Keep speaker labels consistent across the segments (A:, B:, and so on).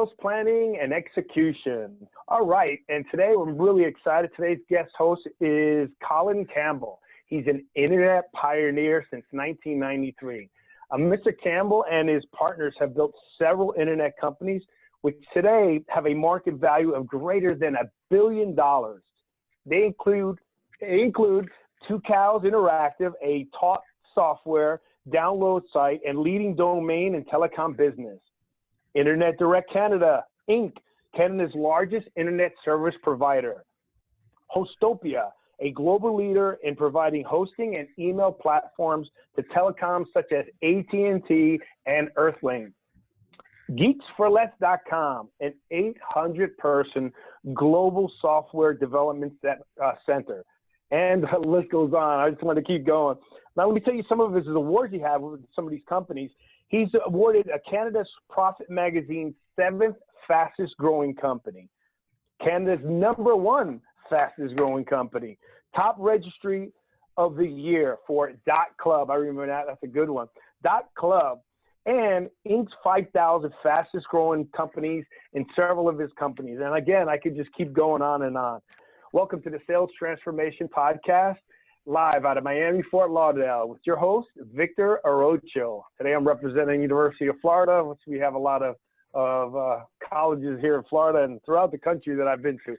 A: sales planning and execution. All right, and today we're really excited. Today's guest host is Colin Campbell. He's an internet pioneer since 1993. Mr. Campbell and his partners have built several internet companies, which today have a market value of greater than $1 billion. They include 2Cows Interactive, a taught software download site and leading domain and telecom business. Internet Direct Canada, Inc., Canada's largest internet service provider. Hostopia, a global leader in providing hosting and email platforms to telecoms such as AT&T and Earthlink. Geeks4Less.com, an 800-person global software development center. And the list goes on. I just want to keep going. Now, let me tell you some of his awards he has with some of these companies. He's awarded Canada's Profit Magazine's 7th fastest growing company, Canada's #1 fastest growing company, top registry of the year for .CLUB. I remember that. That's a good one. .CLUB, and Inc.'s 5,000 fastest growing companies in several of his companies. And again, I could just keep going on and on. Welcome to the Sales Transformation Podcast, live out of Miami, Fort Lauderdale, with your host, Victor Arocho. Today I'm representing University of Florida, which we have a lot of colleges here in Florida and throughout the country that I've been to.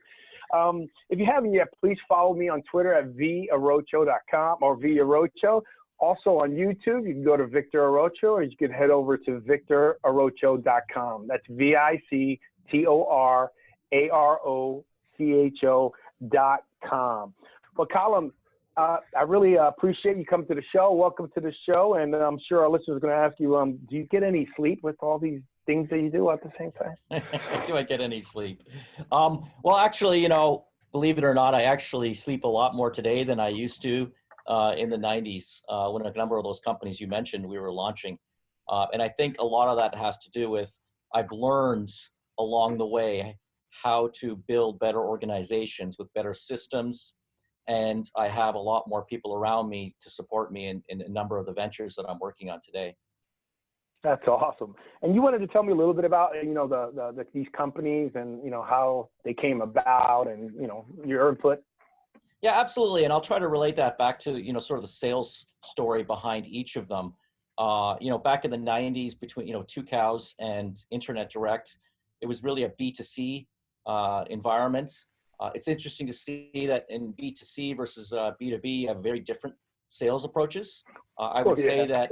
A: If you haven't yet, please follow me on Twitter at varocho.com or varocho. Also on YouTube, you can go to Victor Arocho, or you can head over to victorarocho.com. That's VICTORAROCHO.com. Well, Colin, I really appreciate you coming to the show. Welcome to the show, and I'm sure our listeners are going to ask you, do you get any sleep with all these things that you do at the same time?
B: Do I get any sleep? Well, actually, believe it or not, I actually sleep a lot more today than I used to in the 90s when a number of those companies you mentioned we were launching. And I think a lot of that has to do with I've learned along the way how to build better organizations with better systems. And I have a lot more people around me to support me in a number of the ventures that I'm working on today.
A: That's awesome. And you wanted to tell me a little bit about, these companies and, how they came about and, your input.
B: Yeah, absolutely. And I'll try to relate that back to, sort of the sales story behind each of them. Back in the 90s between, 2Cows and Internet Direct, it was really a B2C environment. It's interesting to see that in B2C versus B2B, you have very different sales approaches. I would say that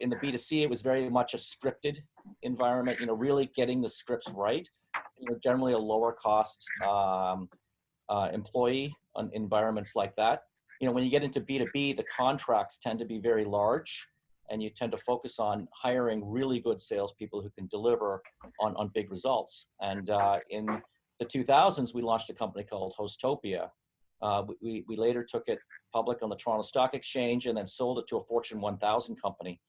B: in the B2C, it was very much a scripted environment, really getting the scripts right. Generally a lower cost employee on environments like that. When you get into B2B, the contracts tend to be very large, and you tend to focus on hiring really good salespeople who can deliver on big results. And in the 2000s, we launched a company called Hostopia. We later took it public on the Toronto Stock Exchange and then sold it to a Fortune 1000 company.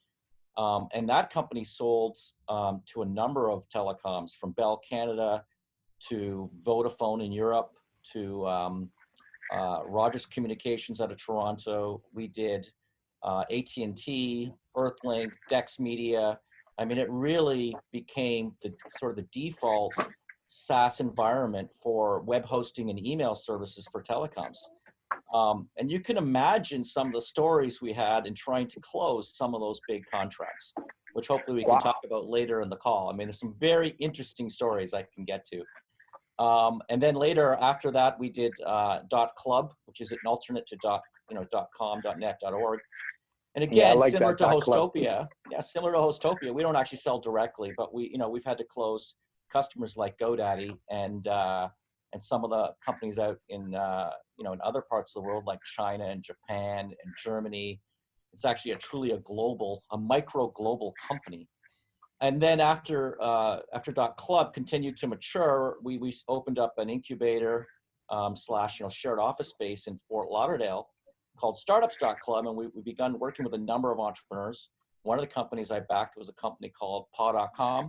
B: And that company sold to a number of telecoms, from Bell Canada to Vodafone in Europe to Rogers Communications out of Toronto. We did AT&T, Earthlink, Dex Media. I mean, it really became the sort of the default SaaS environment for web hosting and email services for telecoms. And you can imagine some of the stories we had in trying to close some of those big contracts, which hopefully we can talk about later in the call. I mean, there's some very interesting stories I can get to. And then later after that, we did .CLUB, which is an alternate to .com, .net, .org. And again, similar to Hostopia. Yeah, similar to Hostopia. We don't actually sell directly, but we've had to close customers like GoDaddy and some of the companies out in in other parts of the world like China and Japan and Germany. It's actually truly a micro global company. And then after .CLUB continued to mature, we opened up an incubator slash shared office space in Fort Lauderdale called Startups.Club, and we begun working with a number of entrepreneurs. One of the companies I backed was a company called for.CLUB.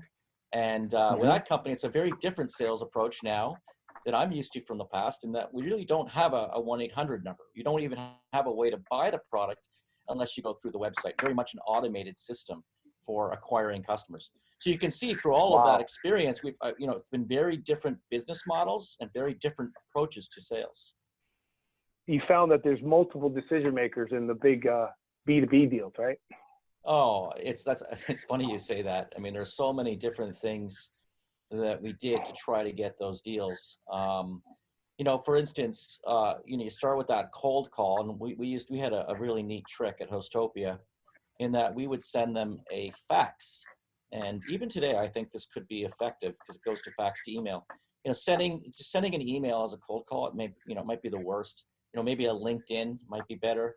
B: And with that company, it's a very different sales approach now that I'm used to from the past, in that we really don't have a 1-800 number. You don't even have a way to buy the product unless you go through the website. Very much an automated system. for acquiring customers. So you can see through all of that
A: Wow.
B: experience, we've, it's been very different business models and very different approaches to sales.
A: You found that there's multiple decision makers in the big B2B deals, right?
B: Oh, it's funny you say that. I mean, there's so many different things that we did to try to get those deals. For instance, you start with that cold call, and we had a really neat trick at Hostopia in that we would send them a fax. And even today, I think this could be effective because it goes to fax to email. Sending an email as a cold call, it might be the worst. Maybe a LinkedIn might be better.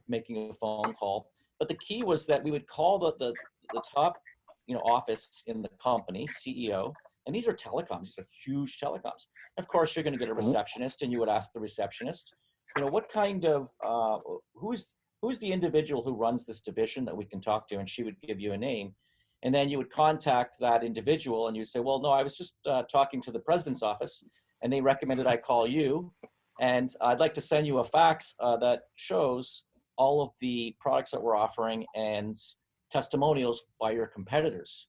B: Making a phone call. But the key was that we would call the top, office in the company, CEO, and these are telecoms. These are huge telecoms. Of course, you're going to get a receptionist, and you would ask the receptionist, what kind of who's the individual who runs this division that we can talk to, and she would give you a name, and then you would contact that individual, and you say, well, no, I was just talking to the president's office, and they recommended I call you, and I'd like to send you a fax that shows all of the products that we're offering and testimonials by your competitors.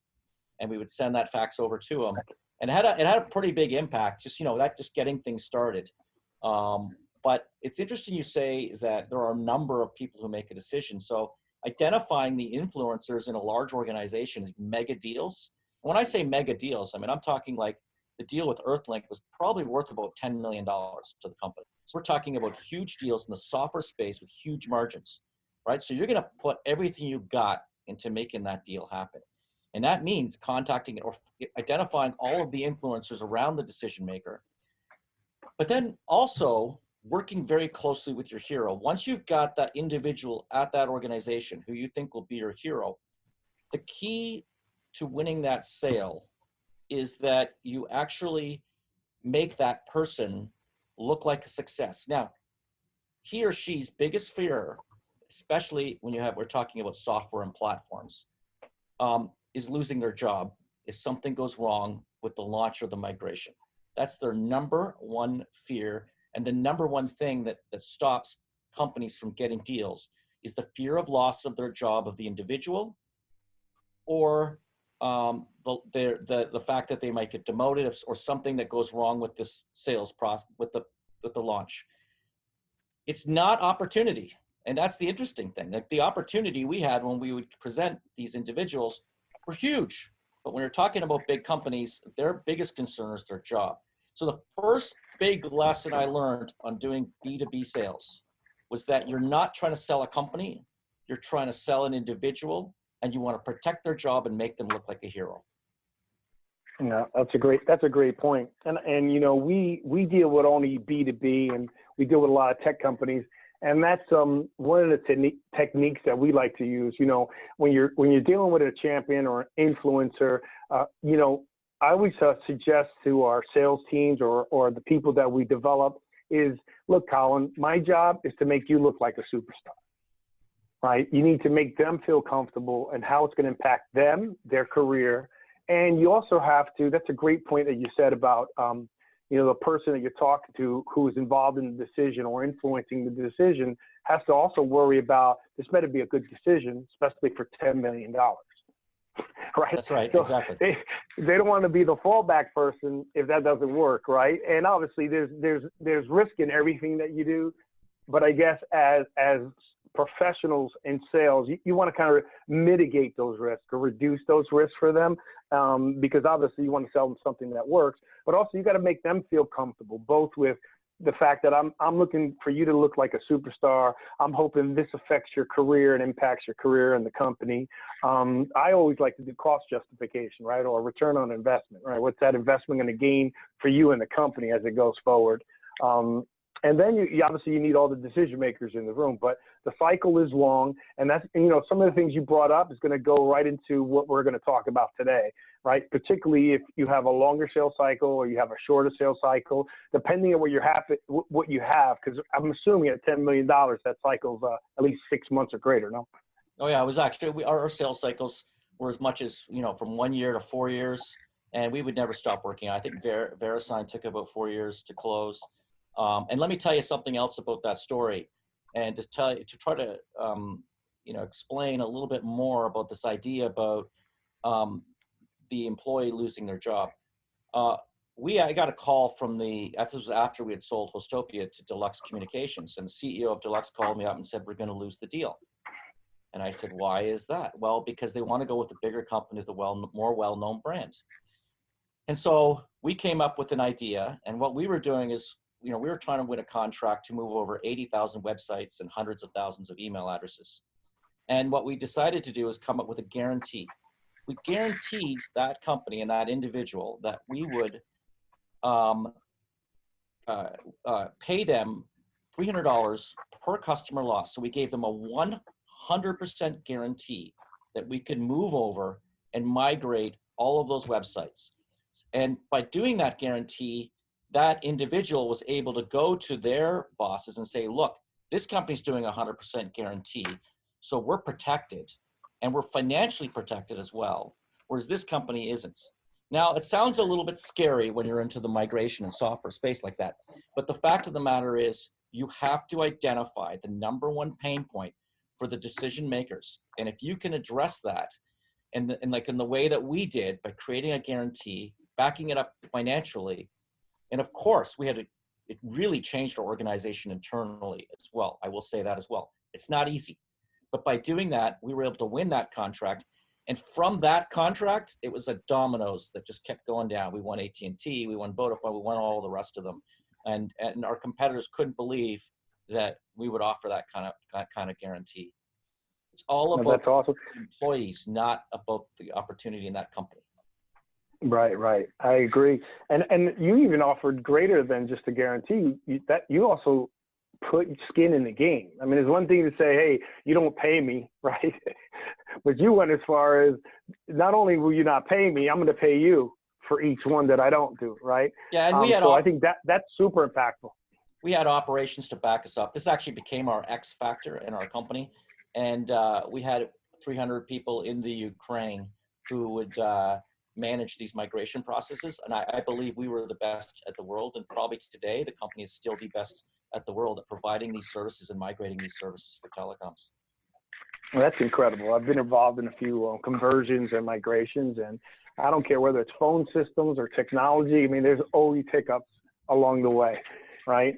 B: And we would send that fax over to them. And it had a pretty big impact, just getting things started. But it's interesting you say that there are a number of people who make a decision. So identifying the influencers in a large organization is mega deals. When I say mega deals, I mean, I'm talking like the deal with Earthlink was probably worth about $10 million to the company. So we're talking about huge deals in the software space with huge margins, right? So you're going to put everything you got into making that deal happen. And that means contacting or identifying all of the influencers around the decision maker, but then also working very closely with your hero. Once you've got that individual at that organization who you think will be your hero, the key to winning that sale is that you actually make that person look like a success. Now, he or she's biggest fear, especially when we're talking about software and platforms, is losing their job if something goes wrong with the launch or the migration. That's their number one fear. And the number one thing that stops companies from getting deals is the fear of loss of their job of the individual, or the fact that they might get demoted or something that goes wrong with this sales process, with the launch. It's not opportunity. And that's the interesting thing. Like the opportunity we had when we would present these individuals were huge. But when you're talking about big companies, their biggest concern is their job. So the first big lesson I learned on doing B2B sales was that you're not trying to sell a company, you're trying to sell an individual, and you want to protect their job and make them look like a hero.
A: Yeah, that's a great point. And we deal with only B2B, and we deal with a lot of tech companies. And that's one of the techniques that we like to use. When you're dealing with a champion or an influencer, I always suggest to our sales teams or the people that we develop is, look, Colin, my job is to make you look like a superstar, right? You need to make them feel comfortable and how it's going to impact them, their career. And you also have to, that's a great point that you said about, the person that you're talking to who is involved in the decision or influencing the decision has to also worry about, this better be a good decision, especially for $10 million. Right?
B: That's right,
A: so
B: exactly.
A: They don't want to be the fallback person if that doesn't work, right? And obviously there's risk in everything that you do, but I guess as professionals in sales, you want to kind of mitigate those risks or reduce those risks for them, because obviously you want to sell them something that works, but also you got to make them feel comfortable, both with the fact that I'm looking for you to look like a superstar. I'm hoping this affects your career and impacts your career and the company. I always like to do cost justification, right? Or return on investment, right? What's that investment going to gain for you and the company as it goes forward? And then you obviously you need all the decision makers in the room, but the cycle is long, and that's, some of the things you brought up is going to go right into what we're going to talk about today, right? Particularly if you have a longer sales cycle or you have a shorter sales cycle, depending on what you have, because I'm assuming at $10 million, that cycle's at least 6 months or greater, no?
B: Oh yeah, it was actually, our sales cycles were as much as, from 1 year to 4 years, and we would never stop working. I think VeriSign took about 4 years to close. And let me tell you something else about that story, and to try to explain a little bit more about this idea about the employee losing their job. I got a call from this was after we had sold Hostopia to Deluxe Communications, and the CEO of Deluxe called me up and said, we're going to lose the deal. And I said, why is that? Well, because they want to go with a bigger company with a more well-known brand. And so we came up with an idea, and what we were doing is, we were trying to win a contract to move over 80,000 websites and hundreds of thousands of email addresses. And what we decided to do is come up with a guarantee. We guaranteed that company and that individual that we would pay them $300 per customer loss. So we gave them a 100% guarantee that we could move over and migrate all of those websites. And by doing that guarantee, that individual was able to go to their bosses and say, look, this company's doing a 100% guarantee, so we're protected, and we're financially protected as well, whereas this company isn't. Now, it sounds a little bit scary when you're into the migration and software space like that, but the fact of the matter is you have to identify the number one pain point for the decision makers. And if you can address that, and like in the way that we did by creating a guarantee, backing it up financially, and of course, it really changed our organization internally as well. I will say that as well. It's not easy, but by doing that, we were able to win that contract. And from that contract, it was a dominoes that just kept going down. We won AT&T, we won Vodafone, we won all the rest of them. And our competitors couldn't believe that we would offer that kind of guarantee. It's all about
A: That's awesome.
B: employees, not about the opportunity in that company.
A: Right. I agree. And you even offered greater than just a guarantee. You also put skin in the game. I mean, it's one thing to say, hey, you don't pay me, right? But you went as far as, not only will you not pay me, I'm going to pay you for each one that I don't do, right?
B: Yeah, and
A: I think that's super impactful.
B: We had operations to back us up. This actually became our X factor in our company. And we had 300 people in the Ukraine who would manage these migration processes. And I believe we were the best at the world. And probably today, the company is still the best at the world at providing these services and migrating these services for telecoms.
A: Well, that's incredible. I've been involved in a few conversions and migrations, and I don't care whether it's phone systems or technology. I mean, there's always hiccups along the way, right?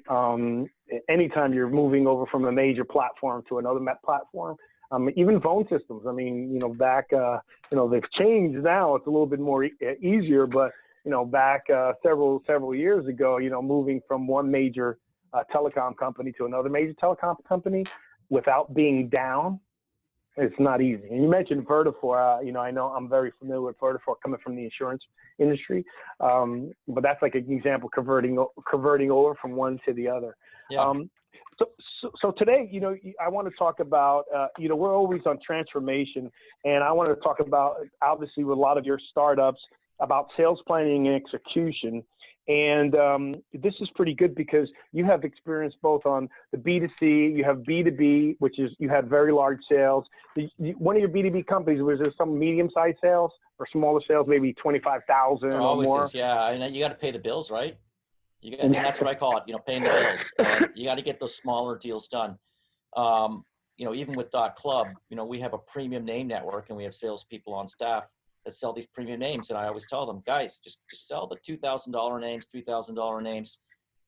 A: Anytime you're moving over from a major platform to another platform, even phone systems. I mean, back, they've changed now. It's a little bit more easier, but, back several years ago, moving from one major telecom company to another major telecom company without being down, it's not easy. And you mentioned Vertafore. I know I'm very familiar with Vertafore coming from the insurance industry, but that's like an example, converting over from one to the other.
B: Yeah.
A: So today, I want to talk about, we're always on transformation, and I want to talk about, obviously, with a lot of your startups, about sales planning and execution. And this is pretty good because you have experience both on the B2C, you have B2B, which is, you had very large sales. One of your B2B companies, was there some medium-sized sales or smaller sales, maybe 25,000 or
B: always
A: more?
B: is, yeah. And you got to pay the bills, right? And that's what I call it, paying the bills. And you got to get those smaller deals done. Even with .CLUB, we have a premium name network, and we have salespeople on staff that sell these premium names. And I always tell them, guys, just sell the $2,000 names, $3,000 names.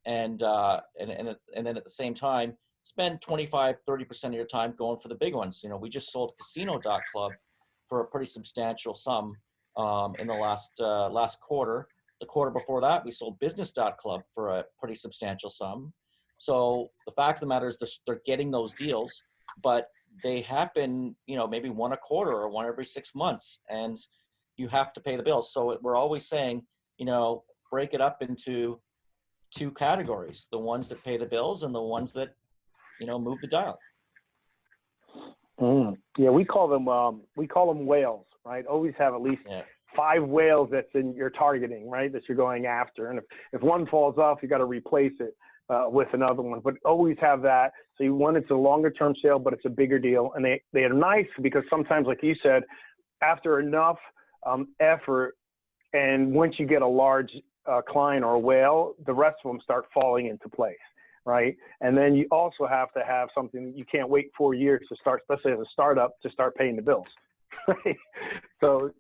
B: And then at the same time, spend 25-30% of your time going for the big ones. We just sold Casino.club for a pretty substantial sum in the last quarter. The quarter before that, we sold Business.club for a pretty substantial sum. So the fact of the matter is they're getting those deals, but they happen, maybe one a quarter or one every 6 months, and you have to pay the bills. So we're always saying, break it up into two categories: the ones that pay the bills and the ones that, move the dial.
A: Yeah, we call them whales, right? Always have at least 5 whales you're targeting, right? That you're going after. And if one falls off, you got to replace it with another one. But always have that. So it's a longer term sale, but it's a bigger deal. And they are nice because sometimes, like you said, after enough effort, and once you get a large client or a whale, the rest of them start falling into place, right? And then you also have to have something you can't wait 4 years to start, especially as a startup, to start paying the bills. Right? So,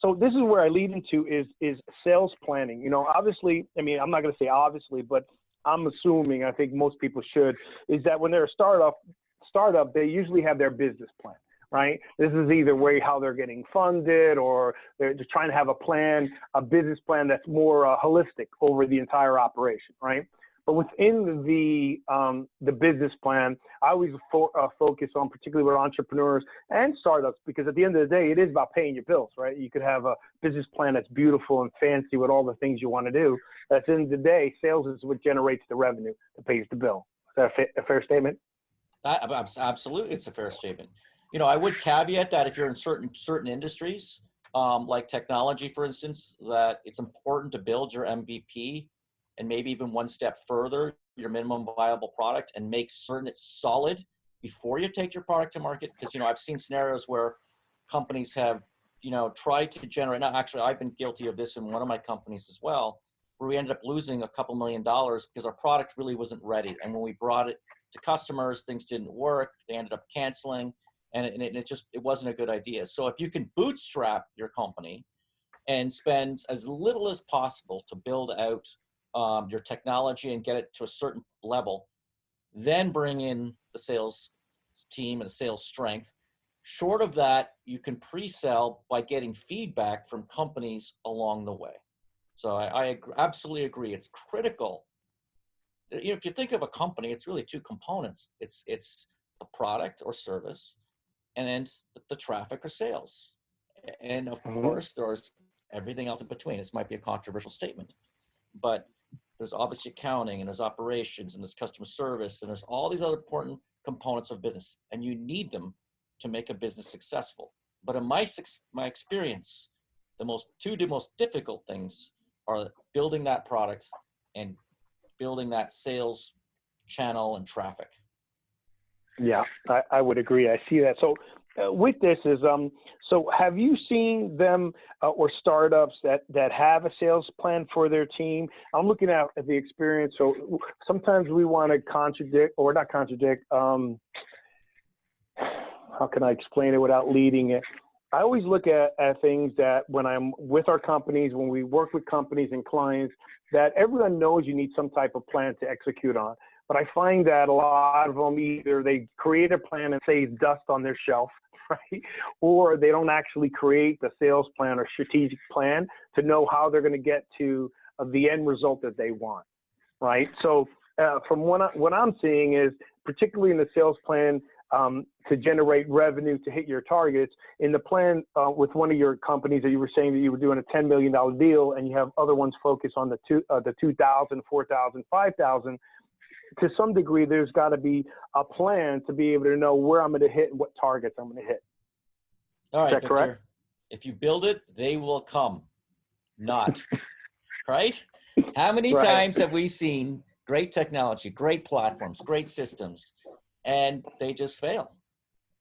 A: so this is where I lead into is sales planning. You know, obviously, I mean, I'm not going to say obviously, but I'm assuming, I think most people should, is that when they're a startup, they usually have their business plan, right? This is either how they're getting funded, or they're just trying to have a business plan that's more holistic over the entire operation, right? But within the business plan, I always focus on, particularly with entrepreneurs and startups, because at the end of the day, it is about paying your bills, right? You could have a business plan that's beautiful and fancy with all the things you want to do. But at the end of the day, sales is what generates the revenue that pays the bill. Is that a fair statement?
B: Absolutely, it's a fair statement. You know, I would caveat that if you're in certain industries, like technology, for instance, that it's important to build your MVP and maybe even one step further, your minimum viable product, and make certain it's solid before you take your product to market. Because, you know, I've seen scenarios where companies have, you know, tried to generate, now actually I've been guilty of this in one of my companies as well, where we ended up losing a couple $1 million because our product really wasn't ready. And when we brought it to customers, things didn't work, they ended up canceling, and it wasn't a good idea. So if you can bootstrap your company and spend as little as possible to build out your technology and get it to a certain level, then bring in the sales team and sales strength. Short of that, you can pre-sell by getting feedback from companies along the way. So I absolutely agree. It's critical. You know, if you think of a company, it's really two components. It's the product or service, and then the traffic or sales. And of course, there's everything else in between. This might be a controversial statement, but there's obviously accounting, and there's operations, and there's customer service, and there's all these other important components of business, and you need them to make a business successful. But in my experience, the two most difficult things are building that product and building that sales channel and traffic.
A: Yeah, I would agree. I see that. So with this is, so have you seen them or startups that have a sales plan for their team? I'm looking at the experience. So sometimes we want to contradict, or not contradict, how can I explain it without leading it? I always look at things that when I'm with our companies, when we work with companies and clients, that everyone knows you need some type of plan to execute on. But I find that a lot of them, either they create a plan and say dust on their shelf, right? Or they don't actually create the sales plan or strategic plan to know how they're going to get to the end result that they want, right? So from what I'm seeing is, particularly in the sales plan, to generate revenue to hit your targets, in the plan with one of your companies that you were saying that you were doing a $10 million deal, and you have other ones focused on the 2,000, 4,000, 5,000. To some degree, there's got to be a plan to be able to know where I'm going to hit and what targets I'm going to hit.
B: All right,
A: Is that
B: Victor,
A: correct?
B: if you build it, they will come. Not, right? How many
A: Right.
B: times have we seen great technology, great platforms, great systems, and they just fail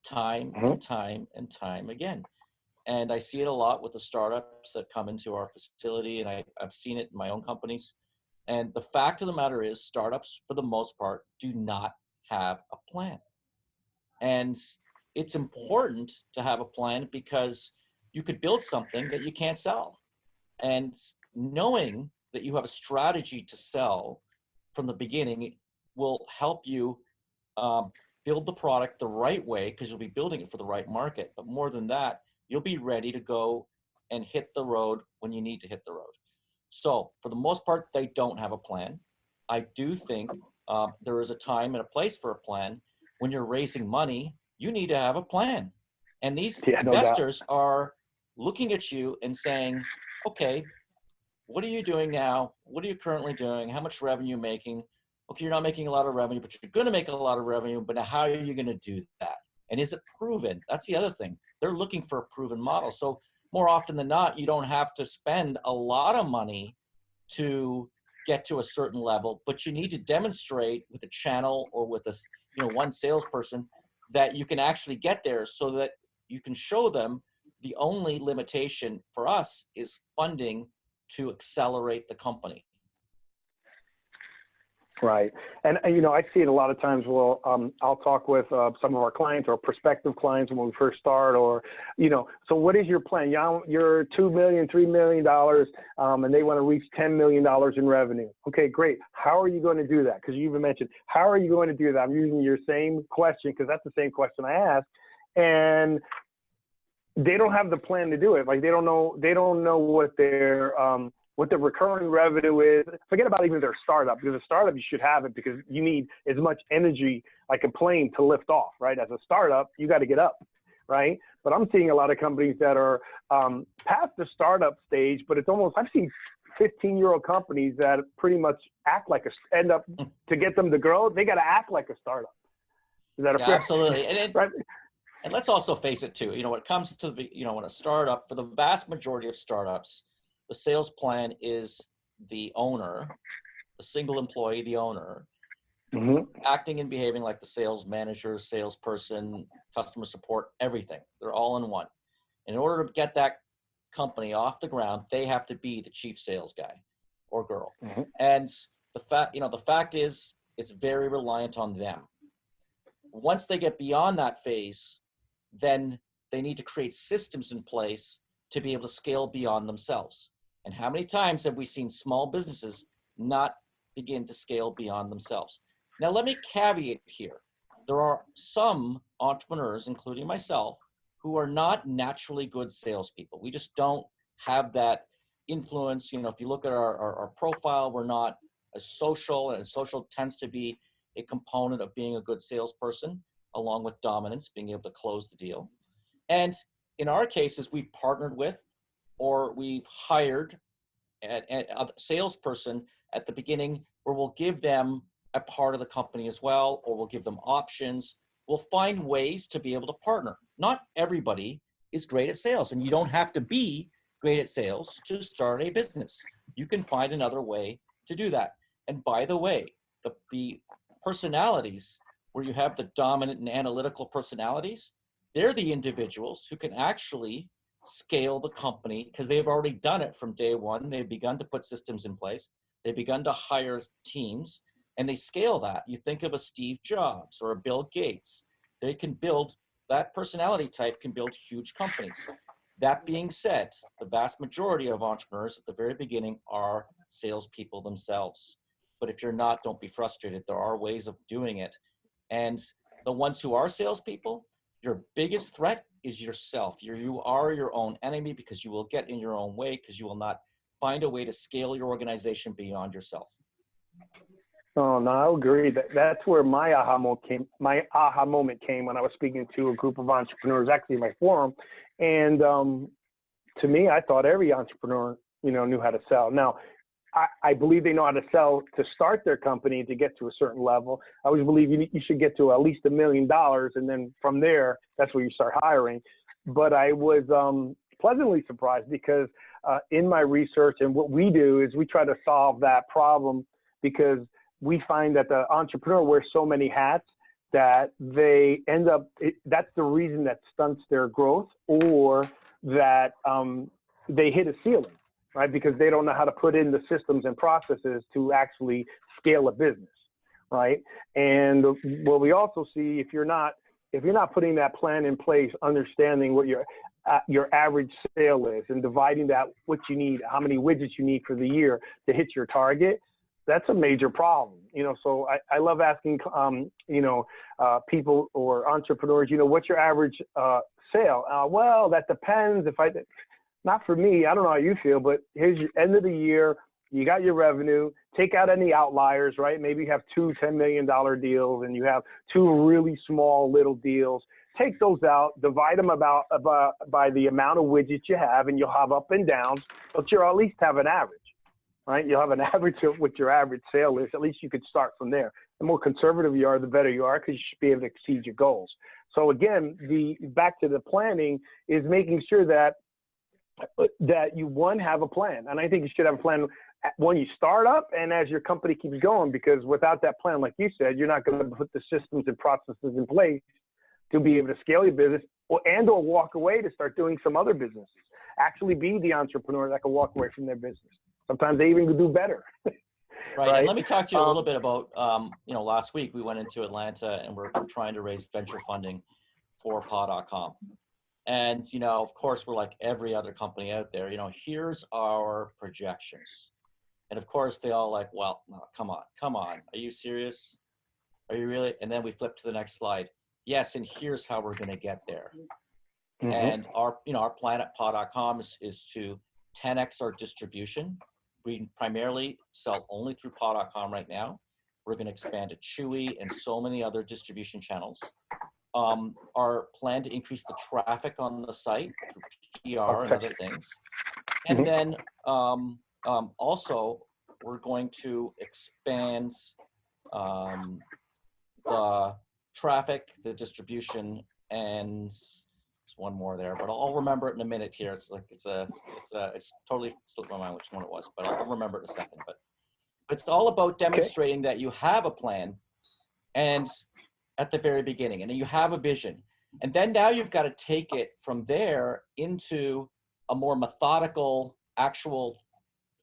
B: time and time and time again? And I see it a lot with the startups that come into our facility, and I've seen it in my own companies. And the fact of the matter is, startups, for the most part, do not have a plan. And it's important to have a plan, because you could build something that you can't sell. And knowing that you have a strategy to sell from the beginning will help you build the product the right way, because you'll be building it for the right market. But more than that, you'll be ready to go and hit the road when you need to hit the road. So for the most part, they don't have a plan. I do think there is a time and a place for a plan. When you're raising money, you need to have a plan. And these investors are looking at you and saying, okay, what are you doing now? What are you currently doing? How much revenue are you making? Okay, you're not making a lot of revenue, but you're going to make a lot of revenue. But now how are you going to do that? And is it proven? That's the other thing. They're looking for a proven model. So more often than not, you don't have to spend a lot of money to get to a certain level, but you need to demonstrate with a channel or with a, one salesperson that you can actually get there, so that you can show them the only limitation for us is funding to accelerate the company.
A: Right. And, I see it a lot of times. Well, I'll talk with some of our clients or prospective clients when we first start, or, so what is your plan? You're $2 million, $3 million, and they want to reach $10 million in revenue. Okay, great. How are you going to do that? Because you even mentioned, how are you going to do that? I'm using your same question because that's the same question I asked. And they don't have the plan to do it. Like they don't know what the recurring revenue is. Forget about even their startup, because a startup, you should have it because you need as much energy like a plane to lift off, right? As a startup, you got to get up, right? But I'm seeing a lot of companies that are past the startup stage, but it's almost, I've seen 15-year-old companies that pretty much act like end up to get them to grow, they got to act like a startup. Is that a fair?
B: Absolutely.
A: Right?
B: And let's also face it too, when it comes to when a startup, for the vast majority of startups, the sales plan is the owner, the single employee, the owner, acting and behaving like the sales manager, salesperson, customer support, everything. They're all in one. In order to get that company off the ground, they have to be the chief sales guy or girl. And the fact is, it's very reliant on them. Once they get beyond that phase, then they need to create systems in place to be able to scale beyond themselves. And how many times have we seen small businesses not begin to scale beyond themselves? Now, let me caveat here. There are some entrepreneurs, including myself, who are not naturally good salespeople. We just don't have that influence. If you look at our profile, we're not as social, and social tends to be a component of being a good salesperson, along with dominance, being able to close the deal. And in our cases, we've partnered with, or we've hired a salesperson at the beginning, where we'll give them a part of the company as well, or we'll give them options. We'll find ways to be able to partner. Not everybody is great at sales, and you don't have to be great at sales to start a business. You can find another way to do that. And by the way, the personalities where you have the dominant and analytical personalities, they're the individuals who can actually scale the company because they've already done it from day one. They've begun to put systems in place. They've begun to hire teams, and they scale that. You think of a Steve Jobs or a Bill Gates. They can build, that personality type can build huge companies. That being said, the vast majority of entrepreneurs at the very beginning are salespeople themselves. But if you're not, don't be frustrated. There are ways of doing it. And the ones who are salespeople, your biggest threat is yourself. You are your own enemy, because you will get in your own way, because you will not find a way to scale your organization beyond yourself.
A: Oh, no, I agree. That's where my aha moment came when I was speaking to a group of entrepreneurs, actually in my forum. And to me, I thought every entrepreneur, knew how to sell. Now, I believe they know how to sell to start their company to get to a certain level. I always believe you should get to at least $1 million, and then from there, that's where you start hiring. But I was pleasantly surprised, because in my research, and what we do is we try to solve that problem, because we find that the entrepreneur wears so many hats that they end up, that's the reason that stunts their growth, or that they hit a ceiling. Right? Because they don't know how to put in the systems and processes to actually scale a business, right? And what we also see, if you're not putting that plan in place, understanding what your average sale is, and dividing that, what you need, how many widgets you need for the year to hit your target, that's a major problem. So I love asking, people or entrepreneurs, what's your average sale? Well, that depends. Not for me, I don't know how you feel, but here's your end of the year, you got your revenue, take out any outliers, right? Maybe you have 2 $10 million deals, and you have 2 really small little deals. Take those out, divide them by the amount of widgets you have, and you'll have up and downs, but you'll at least have an average, right? You'll have an average of what your average sale is. At least you could start from there. The more conservative you are, the better you are, because you should be able to exceed your goals. So again, back to the planning is making sure that you have a plan. And I think you should have a plan when you start up and as your company keeps going, because without that plan, like you said, you're not going to put the systems and processes in place to be able to scale your business, or walk away to start doing some other businesses. Actually be the entrepreneur that can walk away from their business. Sometimes they even do better.
B: Right. And
A: right?
B: let me talk to you a little bit about, last week we went into Atlanta and we're trying to raise venture funding for paw.com. And, of course, we're like every other company out there, here's our projections. And of course, they all like, well, no, come on. Are you serious? Are you really? And then we flip to the next slide. Yes, and here's how we're going to get there.
A: Mm-hmm.
B: And our plan at paw.com is to 10x our distribution. We primarily sell only through paw.com right now. We're going to expand to Chewy and so many other distribution channels. Our plan to increase the traffic on the site through PR and other things. And then also, we're going to expand the traffic, the distribution, and there's one more there, but I'll remember it in a minute here. It's totally slipped my mind which one it was, but I'll remember it in a second. But it's all about demonstrating that you have a plan, and at the very beginning, and you have a vision, and then now you've got to take it from there into a more methodical, actual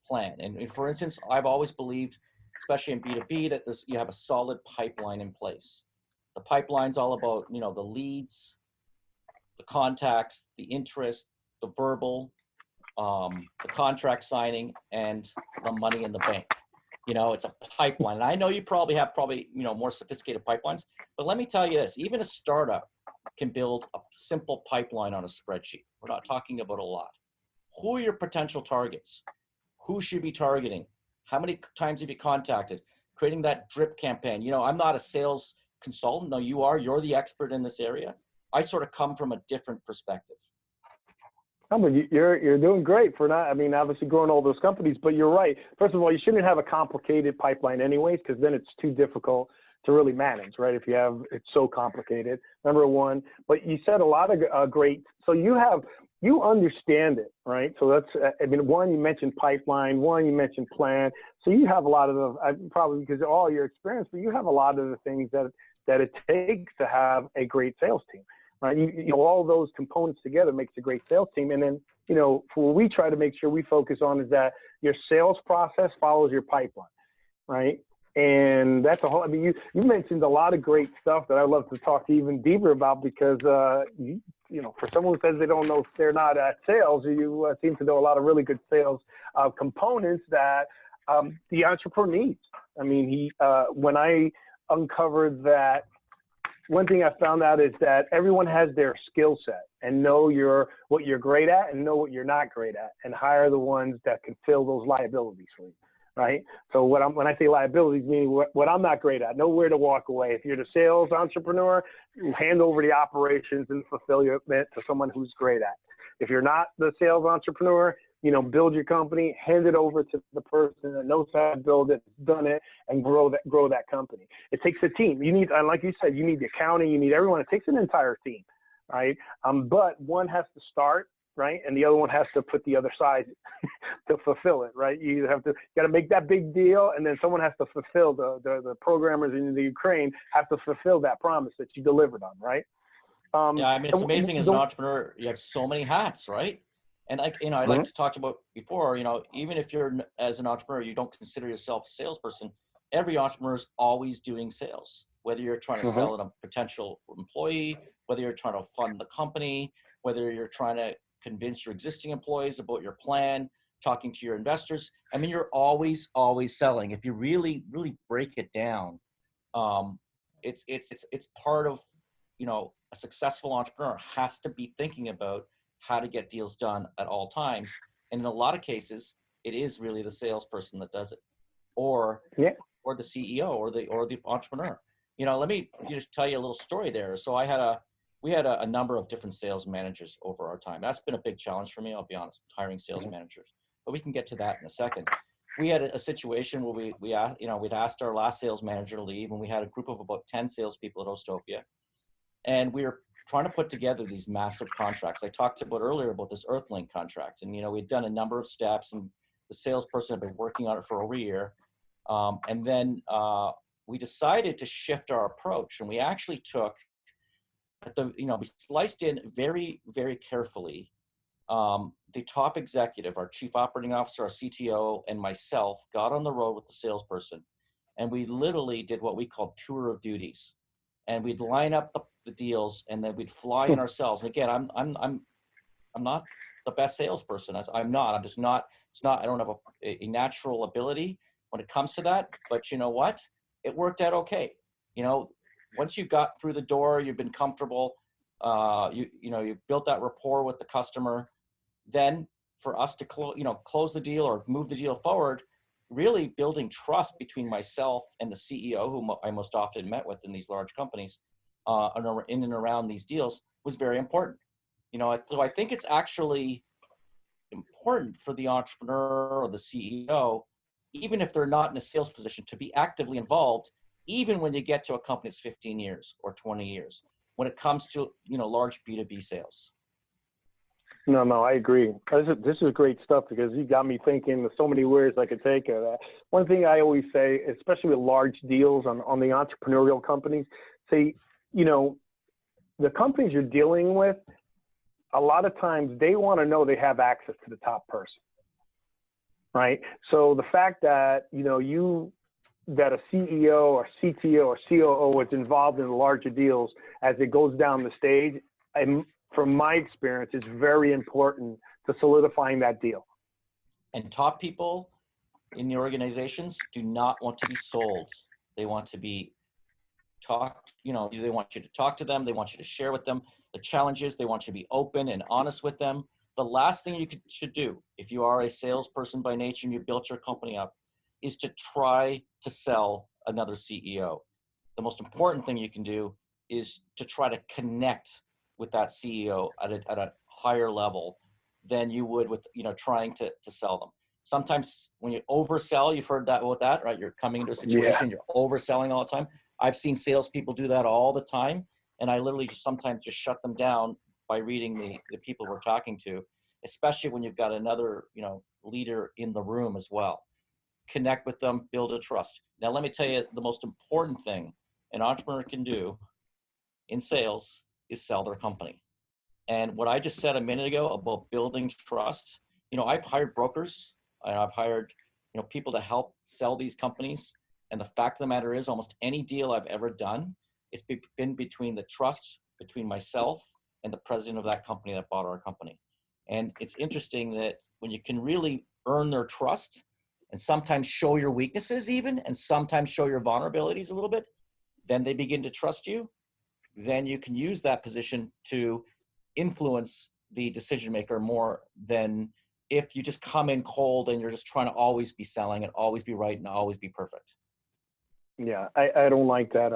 B: plan. And for instance, I've always believed, especially in B2B, that you have a solid pipeline in place. The pipeline's all about, the leads, the contacts, the interest, the verbal, the contract signing, and the money in the bank. It's a pipeline. And I know you probably have more sophisticated pipelines, but let me tell you this, even a startup can build a simple pipeline on a spreadsheet. We're not talking about a lot. Who are your potential targets? Who should be targeting? How many times have you contacted? Creating that drip campaign. I'm not a sales consultant. No, you are. You're the expert in this area. I sort of come from a different perspective.
A: You're doing great for not, obviously growing all those companies, but you're right. First of all, you shouldn't have a complicated pipeline anyways, because then it's too difficult to really manage, right? If it's so complicated, number one. But you said a lot of great, so you understand it, right? So that's, one, you mentioned pipeline, one, you mentioned plan. So you have a lot of the, probably because of all your experience, but you have a lot of the things that it takes to have a great sales team, right? All those components together makes a great sales team. And then, what we try to make sure we focus on is that your sales process follows your pipeline, right? And that's a whole, you mentioned a lot of great stuff that I'd love to talk to you even deeper about, because, for someone who says they don't know, they're not at sales, you seem to know a lot of really good sales components that the entrepreneur needs. When I uncovered that, one thing I found out is that everyone has their skill set, and know what you're great at and know what you're not great at, and hire the ones that can fill those liabilities for you. Right. So when I say liabilities, meaning what I'm not great at, know where to walk away. If you're the sales entrepreneur, hand over the operations and fulfillment to someone who's great at. If you're not the sales entrepreneur, build your company, hand it over to the person that knows how to build it, done it, and grow that company. It takes a team. You need, like you said, you need the accounting, you need everyone. It takes an entire team, right? But one has to start, right, and the other one has to put the other side to fulfill it, right? You got to make that big deal, and then someone has to fulfill the programmers in the Ukraine have to fulfill that promise that you delivered on, right?
B: It's amazing as an entrepreneur, you have so many hats, right? And I like to talk about before, even if you're as an entrepreneur, you don't consider yourself a salesperson, every entrepreneur is always doing sales, whether you're trying to sell at a potential employee, whether you're trying to fund the company, whether you're trying to convince your existing employees about your plan, talking to your investors. You're always selling. If you really, really break it down, it's part of, a successful entrepreneur has to be thinking about how to get deals done at all times. And in a lot of cases, it is really the salesperson that does it, or the CEO or the entrepreneur. Let me just tell you a little story there. So we had a number of different sales managers over our time. That's been a big challenge for me, I'll be honest, hiring sales managers. But we can get to that in a second. We had a situation where we'd asked our last sales manager to leave, and we had a group of about 10 salespeople at Ostopia. And we were trying to put together these massive contracts. I talked about earlier about this Earthlink contract. And, we'd done a number of steps, and the salesperson had been working on it for over a year. And then we decided to shift our approach, and we actually took we sliced in very, very carefully the top executive, our chief operating officer, our CTO, and myself got on the road with the salesperson, and we literally did what we called tour of duties. And we'd line up the deals, and then we'd fly in ourselves. And again, I'm not the best salesperson. I'm not. I'm just not. It's not. I don't have a natural ability when it comes to that. But you know what? It worked out okay. You know, once you got through the door, you've been comfortable. You've built that rapport with the customer. Then for us to close the deal or move the deal forward, really building trust between myself and the CEO, whom I most often met with in these large companies, in and around these deals, was very important. You know, so I think it's actually important for the entrepreneur or the CEO, even if they're not in a sales position, to be actively involved, even when you get to a company that's 15 years or 20 years, when it comes to, large B2B sales.
A: No, I agree. This is great stuff because you got me thinking of so many words I could take of that. One thing I always say, especially with large deals on the entrepreneurial companies, say, the companies you're dealing with, a lot of times they want to know they have access to the top person, right? So the fact that, that a CEO or CTO or COO is involved in the larger deals as it goes down the stage, from my experience, it's very important to solidifying that deal.
B: And top people in the organizations do not want to be sold. They want to be talked, they want you to talk to them. They want you to share with them the challenges. They want you to be open and honest with them. The last thing you should do, if you are a salesperson by nature and you built your company up, is to try to sell another CEO. The most important thing you can do is to try to connect with that CEO at a higher level than you would with, trying to sell them. Sometimes when you oversell, you've heard that about that, right? You're coming into a situation, You're overselling all the time. I've seen salespeople do that all the time. And I literally sometimes just shut them down by reading the people we're talking to, especially when you've got another, leader in the room as well. Connect with them, build a trust. Now, let me tell you, the most important thing an entrepreneur can do in sales is sell their company. And what I just said a minute ago about building trust, I've hired brokers and I've hired, people to help sell these companies. And the fact of the matter is almost any deal I've ever done, it's been between the trust between myself and the president of that company that bought our company. And it's interesting that when you can really earn their trust and sometimes show your weaknesses even, and sometimes show your vulnerabilities a little bit, then they begin to trust you. Then you can use that position to influence the decision maker more than if you just come in cold and you're just trying to always be selling and always be right and always be perfect.
A: Yeah, I don't like that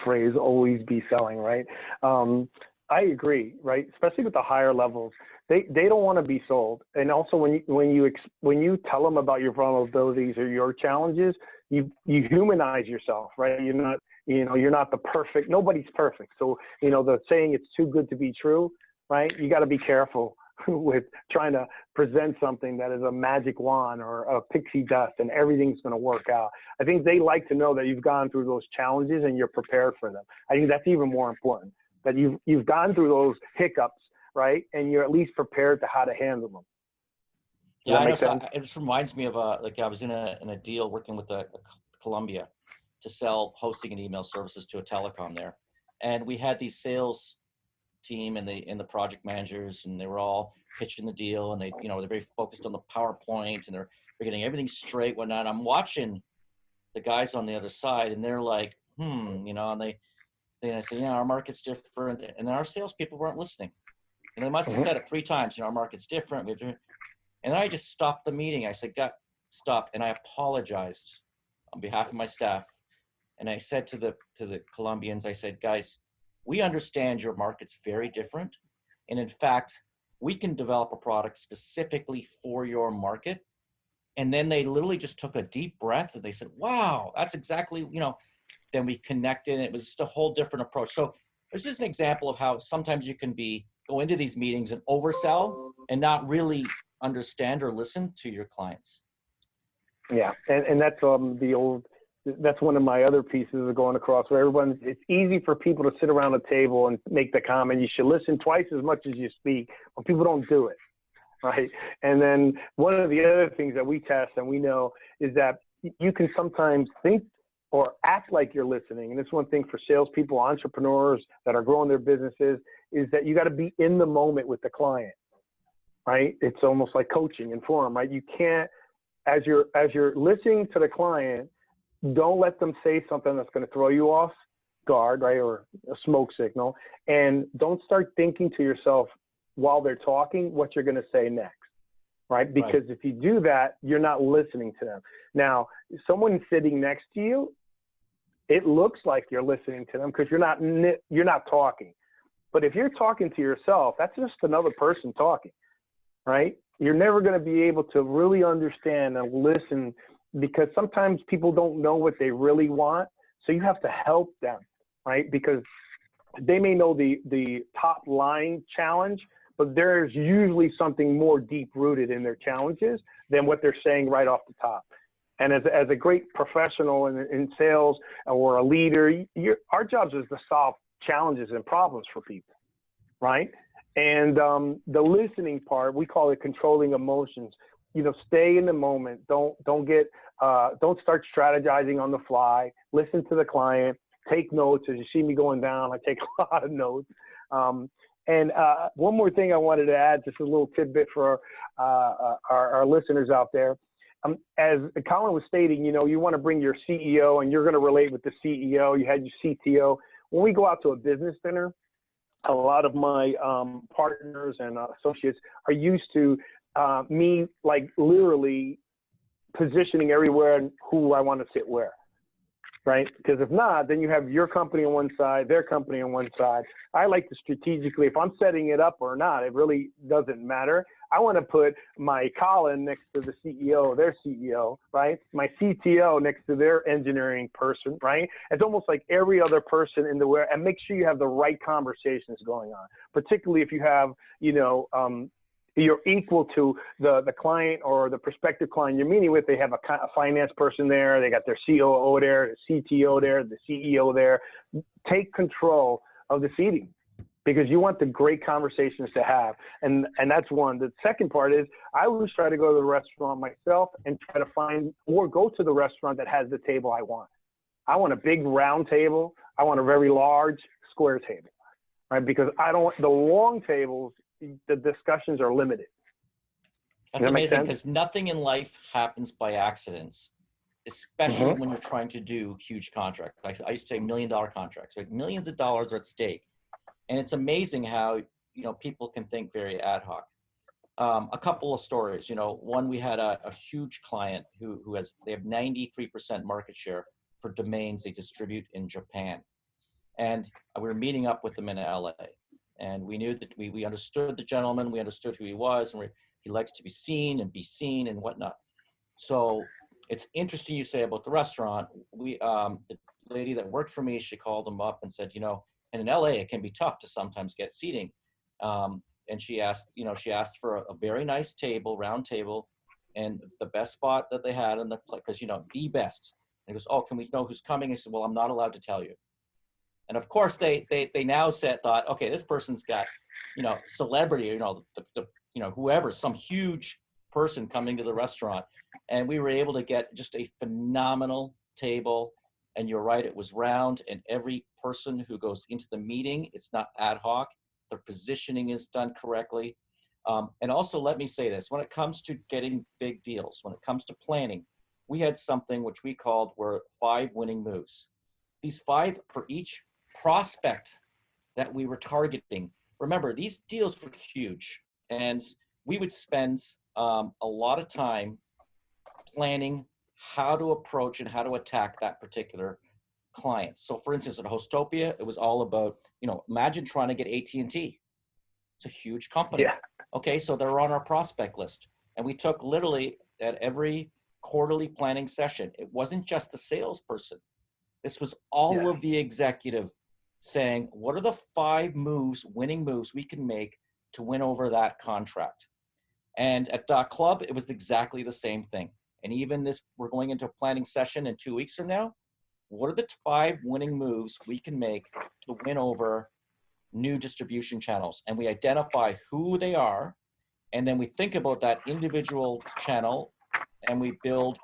A: phrase, always be selling, right? I agree, right? Especially with the higher levels, they don't want to be sold. And also when you tell them about your vulnerabilities or your challenges, you humanize yourself, right? You're not the perfect, nobody's perfect. So, the saying it's too good to be true, right? You got to be careful with trying to present something that is a magic wand or a pixie dust and everything's going to work out. I think they like to know that you've gone through those challenges and you're prepared for them. I think that's even more important, that you've gone through those hiccups, right? And you're at least prepared to how to handle them.
B: Yeah, I know. So it just reminds me of I was in a deal working with Columbia to sell hosting and email services to a telecom there, and we had these sales team and the project managers, and they were all pitching the deal, and they're very focused on the PowerPoint, and they're getting everything straight, whatnot. I'm watching the guys on the other side, and they're like, and I say, our market's different, and then our salespeople weren't listening, and they must have said it 3 times, our market's different. And then I just stopped the meeting. I said, stop, and I apologized on behalf of my staff. And I said to the Colombians, I said, guys, we understand your market's very different. And in fact, we can develop a product specifically for your market. And then they literally just took a deep breath and they said, wow, that's exactly, then we connected. And it was just a whole different approach. So this is an example of how sometimes you can go into these meetings and oversell and not really understand or listen to your clients.
A: Yeah. And that's that's one of my other pieces of going across where it's easy for people to sit around a table and make the comment, you should listen twice as much as you speak, but people don't do it. right? And then one of the other things that we test and we know is that you can sometimes think or act like you're listening. And it's one thing for salespeople, entrepreneurs that are growing their businesses, is that you got to be in the moment with the client, right? It's almost like coaching in form, right? You can't, as you're listening to the client, don't let them say something that's going to throw you off guard, right? Or a smoke signal. And don't start thinking to yourself while they're talking what you're going to say next, right? Because if you do that, you're not listening to them. Now, someone sitting next to you, it looks like you're listening to them because you're not talking. But if you're talking to yourself, that's just another person talking, right? You're never going to be able to really understand and listen because sometimes people don't know what they really want. So you have to help them, right? Because they may know the top line challenge, but there's usually something more deep rooted in their challenges than what they're saying right off the top. And as a great professional in sales or a leader, our job is to solve challenges and problems for people, right? And the listening part, we call it controlling emotions. You know, stay in the moment. Don't start strategizing on the fly. Listen to the client. Take notes. As you see me going down, I take a lot of notes. And one more thing I wanted to add, just a little tidbit for our listeners out there. As Colin was stating, you know, you want to bring your CEO and you're going to relate with the CEO. You had your CTO. When we go out to a business dinner, a lot of my partners and associates are used to me, like, literally positioning everywhere and who I want to sit where, right? Because if not, then you have your company on one side, their company on one side. I like to strategically, if I'm setting it up or not, it really doesn't matter. I want to put my Colin next to the CEO, their CEO, right? My CTO next to their engineering person, right? It's almost like every other person in the where, and make sure you have the right conversations going on, particularly if you have, you know, you're equal to the client or the prospective client you're meeting with. They have a finance person there. They got their COO there, the CTO there, the CEO there. Take control of the seating because you want the great conversations to have. And that's one. The second part is I always try to go to the restaurant myself and try to find or go to the restaurant that has the table I want. I want a big round table. I want a very large square table, right? Because I don't want the long tables. The discussions are limited.
B: That's amazing because nothing in life happens by accidents, especially when you're trying to do huge contracts. I used to say $1 million contracts, like millions of dollars are at stake. And it's amazing how, you know, people can think very ad hoc. A couple of stories, you know, one, we had a huge client who they have 93% market share for domains they distribute in Japan. And we were meeting up with them in LA. And we knew that we understood the gentleman, we understood who he was, and he likes to be seen and whatnot. So it's interesting you say about the restaurant. The lady that worked for me, she called him up and said, you know, and in LA, it can be tough to sometimes get seating. And she asked for a very nice table, round table, and the best spot that they had in the, because, you know, the best. And he goes, oh, can we know who's coming? I said, well, I'm not allowed to tell you. And of course, they now thought, okay, this person's got, you know, celebrity, you know, you know, whoever, some huge person coming to the restaurant. And we were able to get just a phenomenal table. And you're right, it was round. And every person who goes into the meeting, it's not ad hoc. Their positioning is done correctly. And also, let me say this, when it comes to getting big deals, when it comes to planning, we had something which we called were 5 winning moves. These 5 for each prospect that we were targeting. Remember, these deals were huge, and we would spend a lot of time planning how to approach and how to attack that particular client. So for instance, at Hostopia, it was all about, you know, imagine trying to get AT&T. It's a huge company.
A: Yeah.
B: Okay, so they're on our prospect list. And we took literally at every quarterly planning session, it wasn't just the salesperson. This was all of the executive saying, what are the 5 moves, winning moves we can make to win over that contract? And at .CLUB, it was exactly the same thing. And even this, we're going into a planning session in 2 weeks from now. What are the 5 winning moves we can make to win over new distribution channels? And we identify who they are, And then we think about that individual channel and we build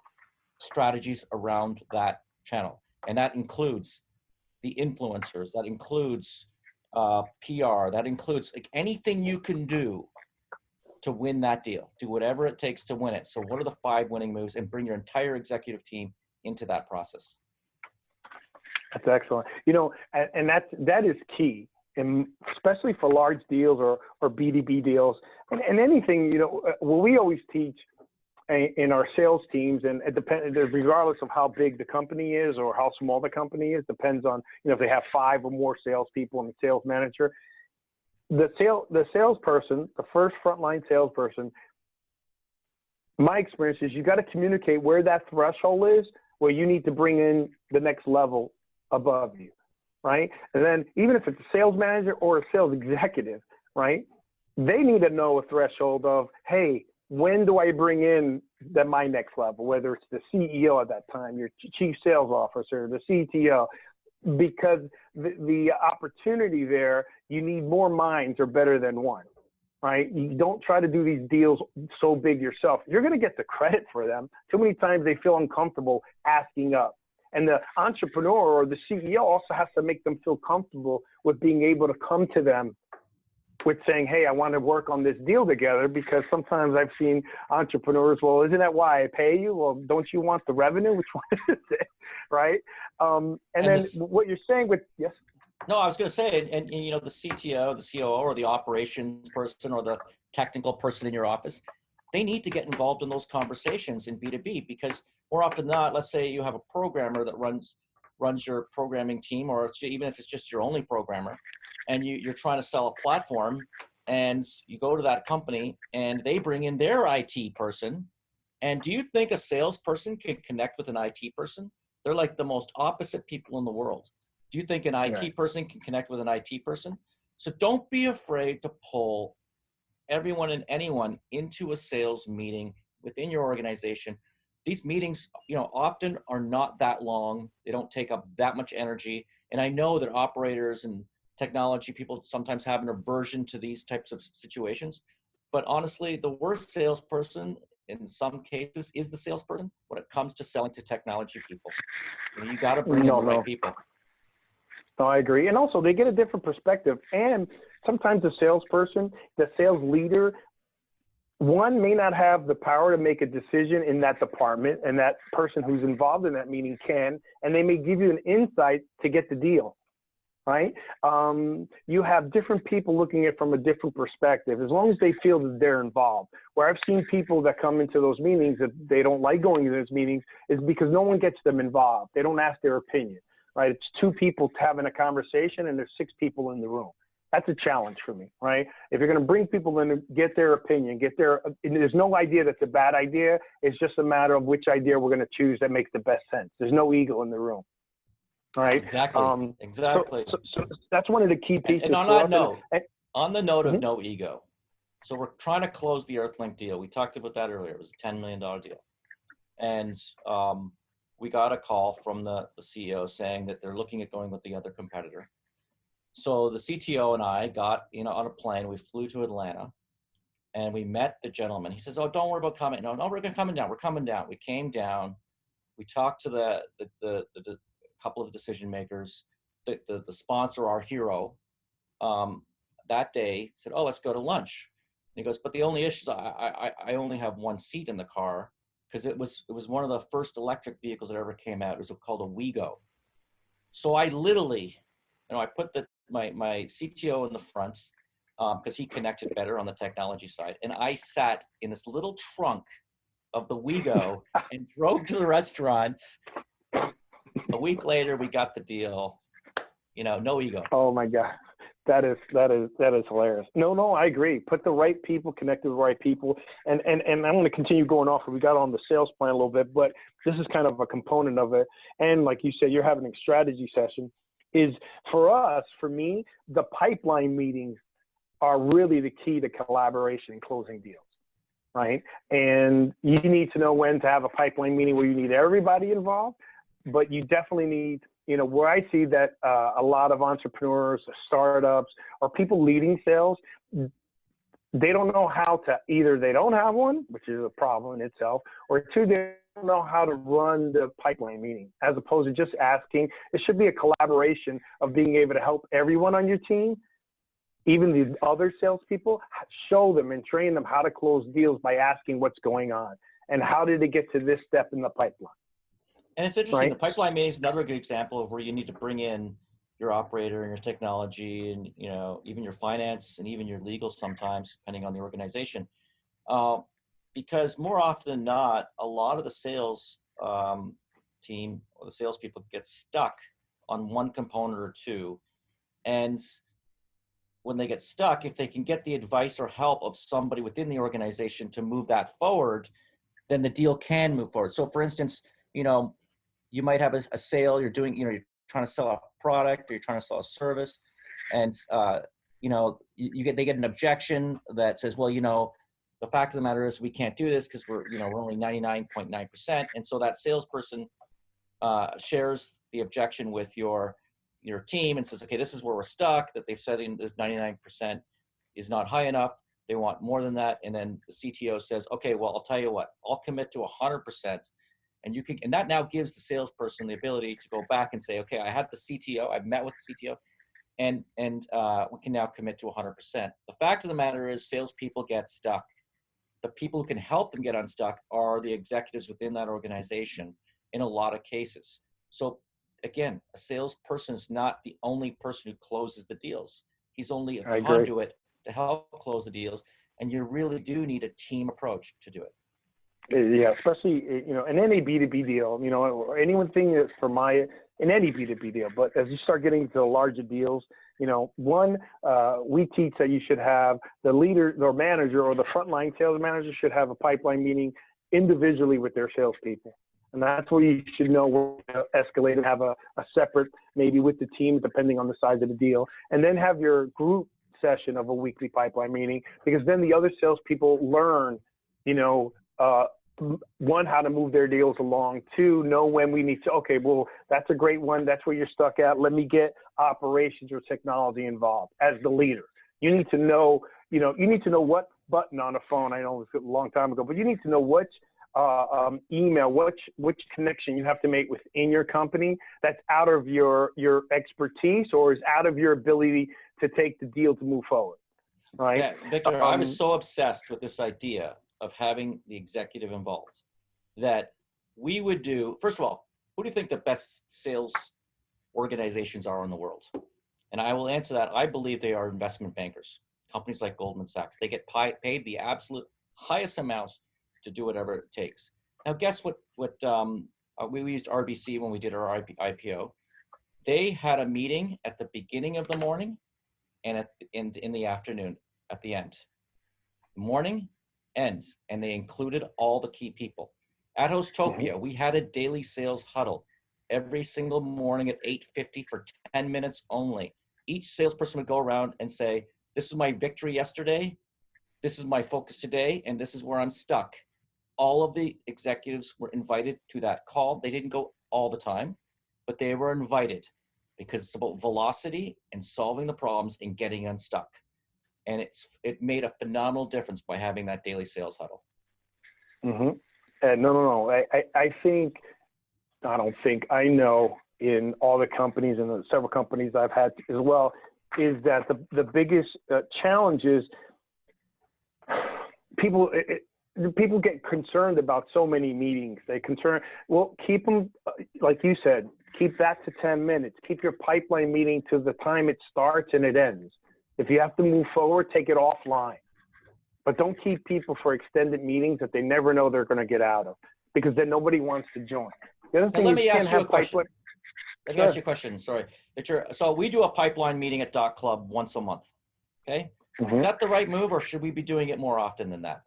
B: strategies around that channel. And that includes the influencers, that includes PR, that includes like anything you can do to win that deal. Do whatever it takes to win it. So what are the 5 winning moves, and bring your entire executive team into that process.
A: That's excellent. You know, and that is key, and especially for large deals or B2B deals and anything, you know, what we always teach in our sales teams, and it depends, regardless of how big the company is or how small the company is, depends on, you know, if they have 5 or more salespeople and a sales manager. The salesperson, the first frontline salesperson, my experience is you got to communicate where that threshold is, where you need to bring in the next level above you, right? And then even if it's a sales manager or a sales executive, right, they need to know a threshold of, hey, when do I bring in my next level, whether it's the CEO at that time, your chief sales officer, the CTO, because the opportunity there, you need more minds are better than one, right? You don't try to do these deals so big yourself. You're going to get the credit for them. Too many times they feel uncomfortable asking up. And the entrepreneur or the CEO also has to make them feel comfortable with being able to come to them with saying, hey, I want to work on this deal together, because sometimes I've seen entrepreneurs, well, isn't that why I pay you? Well, don't you want the revenue? Which one is it, right? And then what you're saying with, yes?
B: No, I was going to say, and you know, the CTO, the COO, or the operations person, or the technical person in your office, they need to get involved in those conversations in B2B, because more often than not, let's say you have a programmer that runs your programming team, or even if it's just your only programmer, and you're trying to sell a platform, and you go to that company and they bring in their IT person. And do you think a salesperson can connect with an IT person? They're like the most opposite people in the world. Do you think an IT person can connect with an IT person? So don't be afraid to pull everyone and anyone into a sales meeting within your organization. These meetings, you know, often are not that long. They don't take up that much energy. And I know that operators and technology people sometimes have an aversion to these types of situations. But honestly, the worst salesperson in some cases is the salesperson when it comes to selling to technology people. You know, you got to bring in the right people.
A: No, I agree. And also they get a different perspective. And sometimes the salesperson, the sales leader, one may not have the power to make a decision in that department, and that person who's involved in that meeting can, and they may give you an insight to get the deal, right? You have different people looking at it from a different perspective, as long as they feel that they're involved. Where I've seen people that come into those meetings that they don't like going to those meetings is because no one gets them involved. They don't ask their opinion, right? It's 2 people having a conversation and there's 6 people in the room. That's a challenge for me, right? If you're going to bring people in, get their opinion, there's no idea that's a bad idea. It's just a matter of which idea we're going to choose that makes the best sense. There's no ego in the room, right?
B: Exactly. Exactly.
A: So that's one of the key pieces.
B: And on that note, on the note of no ego, so we're trying to close the Earthlink deal. We talked about that earlier. It was a $10 million deal. And we got a call from the CEO saying that they're looking at going with the other competitor. So the CTO and I got, you know, on a plane. We flew to Atlanta, and we met the gentleman. He says, "Oh, don't worry about coming. No, we're coming down. We're coming down." We came down. We talked to the couple of decision makers. The sponsor, our hero, that day said, "Oh, let's go to lunch." And he goes, "But the only issue is I only have 1 seat in the car, because it was one of the first electric vehicles that ever came out. It was called a Wego." So I literally, you know, I put my CTO in the front, because he connected better on the technology side, and I sat in this little trunk of the Wego and drove to the restaurant. A week later, we got the deal. You know, no ego.
A: Oh my God. That is hilarious. No, I agree. Put the right people, connect with the right people. And I'm going to continue going off. We got on the sales plan a little bit, but this is kind of a component of it. And like you said, you're having a strategy session. Is for me, the pipeline meetings are really the key to collaboration and closing deals, right? And you need to know when to have a pipeline meeting where you need everybody involved, but you definitely need, you know, where I see that a lot of entrepreneurs, startups, or people leading sales, they don't know how to, either they don't have one, which is a problem in itself, or two, they don't know how to run the pipeline meeting, as opposed to just asking. It should be a collaboration of being able to help everyone on your team, even the other salespeople, show them and train them how to close deals by asking what's going on and how did it get to this step in the pipeline.
B: And it's interesting,
A: Right?
B: the pipeline meeting is another good example of where you need to bring in your operator and your technology and, you know, even your finance and even your legal sometimes, depending on the organization. Because more often than not, a lot of the sales team or the salespeople get stuck on one component or two. And when they get stuck, if they can get the advice or help of somebody within the organization to move that forward, then the deal can move forward. So for instance, you know, you might have a sale, you're doing, you know, you're trying to sell a product or you're trying to sell a service, and you know, they get an objection that says, well, you know, the fact of the matter is we can't do this because we're only 99.9%. And so that salesperson shares the objection with your team and says, okay, this is where we're stuck, that they've said this 99% is not high enough. They want more than that. And then the CTO says, okay, well, I'll tell you what, I'll commit to 100%. And that now gives the salesperson the ability to go back and say, okay, I had the CTO, I've met with the CTO, and we can now commit to 100%. The fact of the matter is salespeople get stuck. The people who can help them get unstuck are the executives within that organization in a lot of cases. So again, a salesperson is not the only person who closes the deals. He's only a conduit to help close the deals. And you really do need a team approach to do it.
A: Yeah, especially, you know, in any B2B deal, you know, or anyone thing that's in any B2B deal, but as you start getting into the larger deals, you know, we teach that you should have the leader or manager or the frontline sales manager should have a pipeline meeting individually with their salespeople. And that's where you should know where to escalate and have a separate, maybe with the team, depending on the size of the deal, and then have your group session of a weekly pipeline meeting, because then the other salespeople learn, you know, one, how to move their deals along, two, know when we need to, okay, well, that's a great one. That's where you're stuck at. Let me get operations or technology involved as the leader. You need to know, you need to know what button on a phone. I know it was a long time ago, but you need to know which email, which connection you have to make within your company that's out of your expertise or is out of your ability to take the deal to move forward. Right.
B: Yeah, Victor, I was so obsessed with this idea of having the executive involved that we would do, first of all, who do you think the best sales organizations are in the world? And I will answer that. I believe they are investment bankers, companies like Goldman Sachs. They get paid the absolute highest amounts to do whatever it takes. Now, guess what we used RBC when we did our IPO. They had a meeting at the beginning of the morning and in the afternoon at the end. Morning, ends, and they included all the key people. At Hostopia, we had a daily sales huddle every single morning at 8:50 for 10 minutes only. Each salesperson would go around and say, this is my victory yesterday, this is my focus today, and this is where I'm stuck. All of the executives were invited to that call. They didn't go all the time, but they were invited because it's about velocity and solving the problems and getting unstuck. And it made a phenomenal difference by having that daily sales huddle.
A: No. I know in all the companies and the several companies I've had as well, is that the biggest challenge is people get concerned about so many meetings. Keep them, like you said, keep that to 10 minutes. Keep your pipeline meeting to the time it starts and it ends. If you have to move forward, take it offline. But don't keep people for extended meetings that they never know they're going to get out of, because then nobody wants to join. The other thing
B: let me ask you a question. Let me ask you a question. Sorry. So we do a pipeline meeting at .CLUB once a month. Okay. Is that the right move, or should we be doing it more often than that?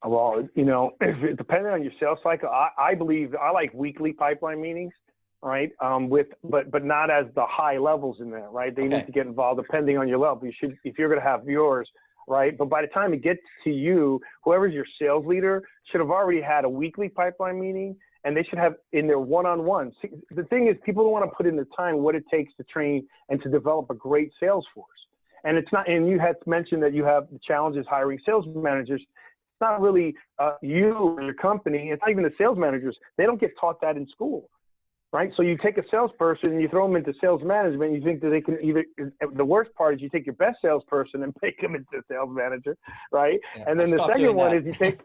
A: Well, depending on your sales cycle, I believe I like weekly pipeline meetings. Right. But not as the high levels in there. Right. They need to get involved depending on your level. If you're going to have yours. Right. But by the time it gets to you, whoever's your sales leader should have already had a weekly pipeline meeting, and they should have in their one-on-one. The thing is, people don't want to put in the time what it takes to train and to develop a great sales force. And it's not, and you had mentioned that you have the challenges hiring sales managers. It's not really you or your company. It's not even the sales managers. They don't get taught that in school, right? So you take a salesperson and you throw them into sales management. You think that they can either, the worst part is you take your best salesperson and make them into a sales manager, right?
B: Yeah,
A: and then the second one is you take,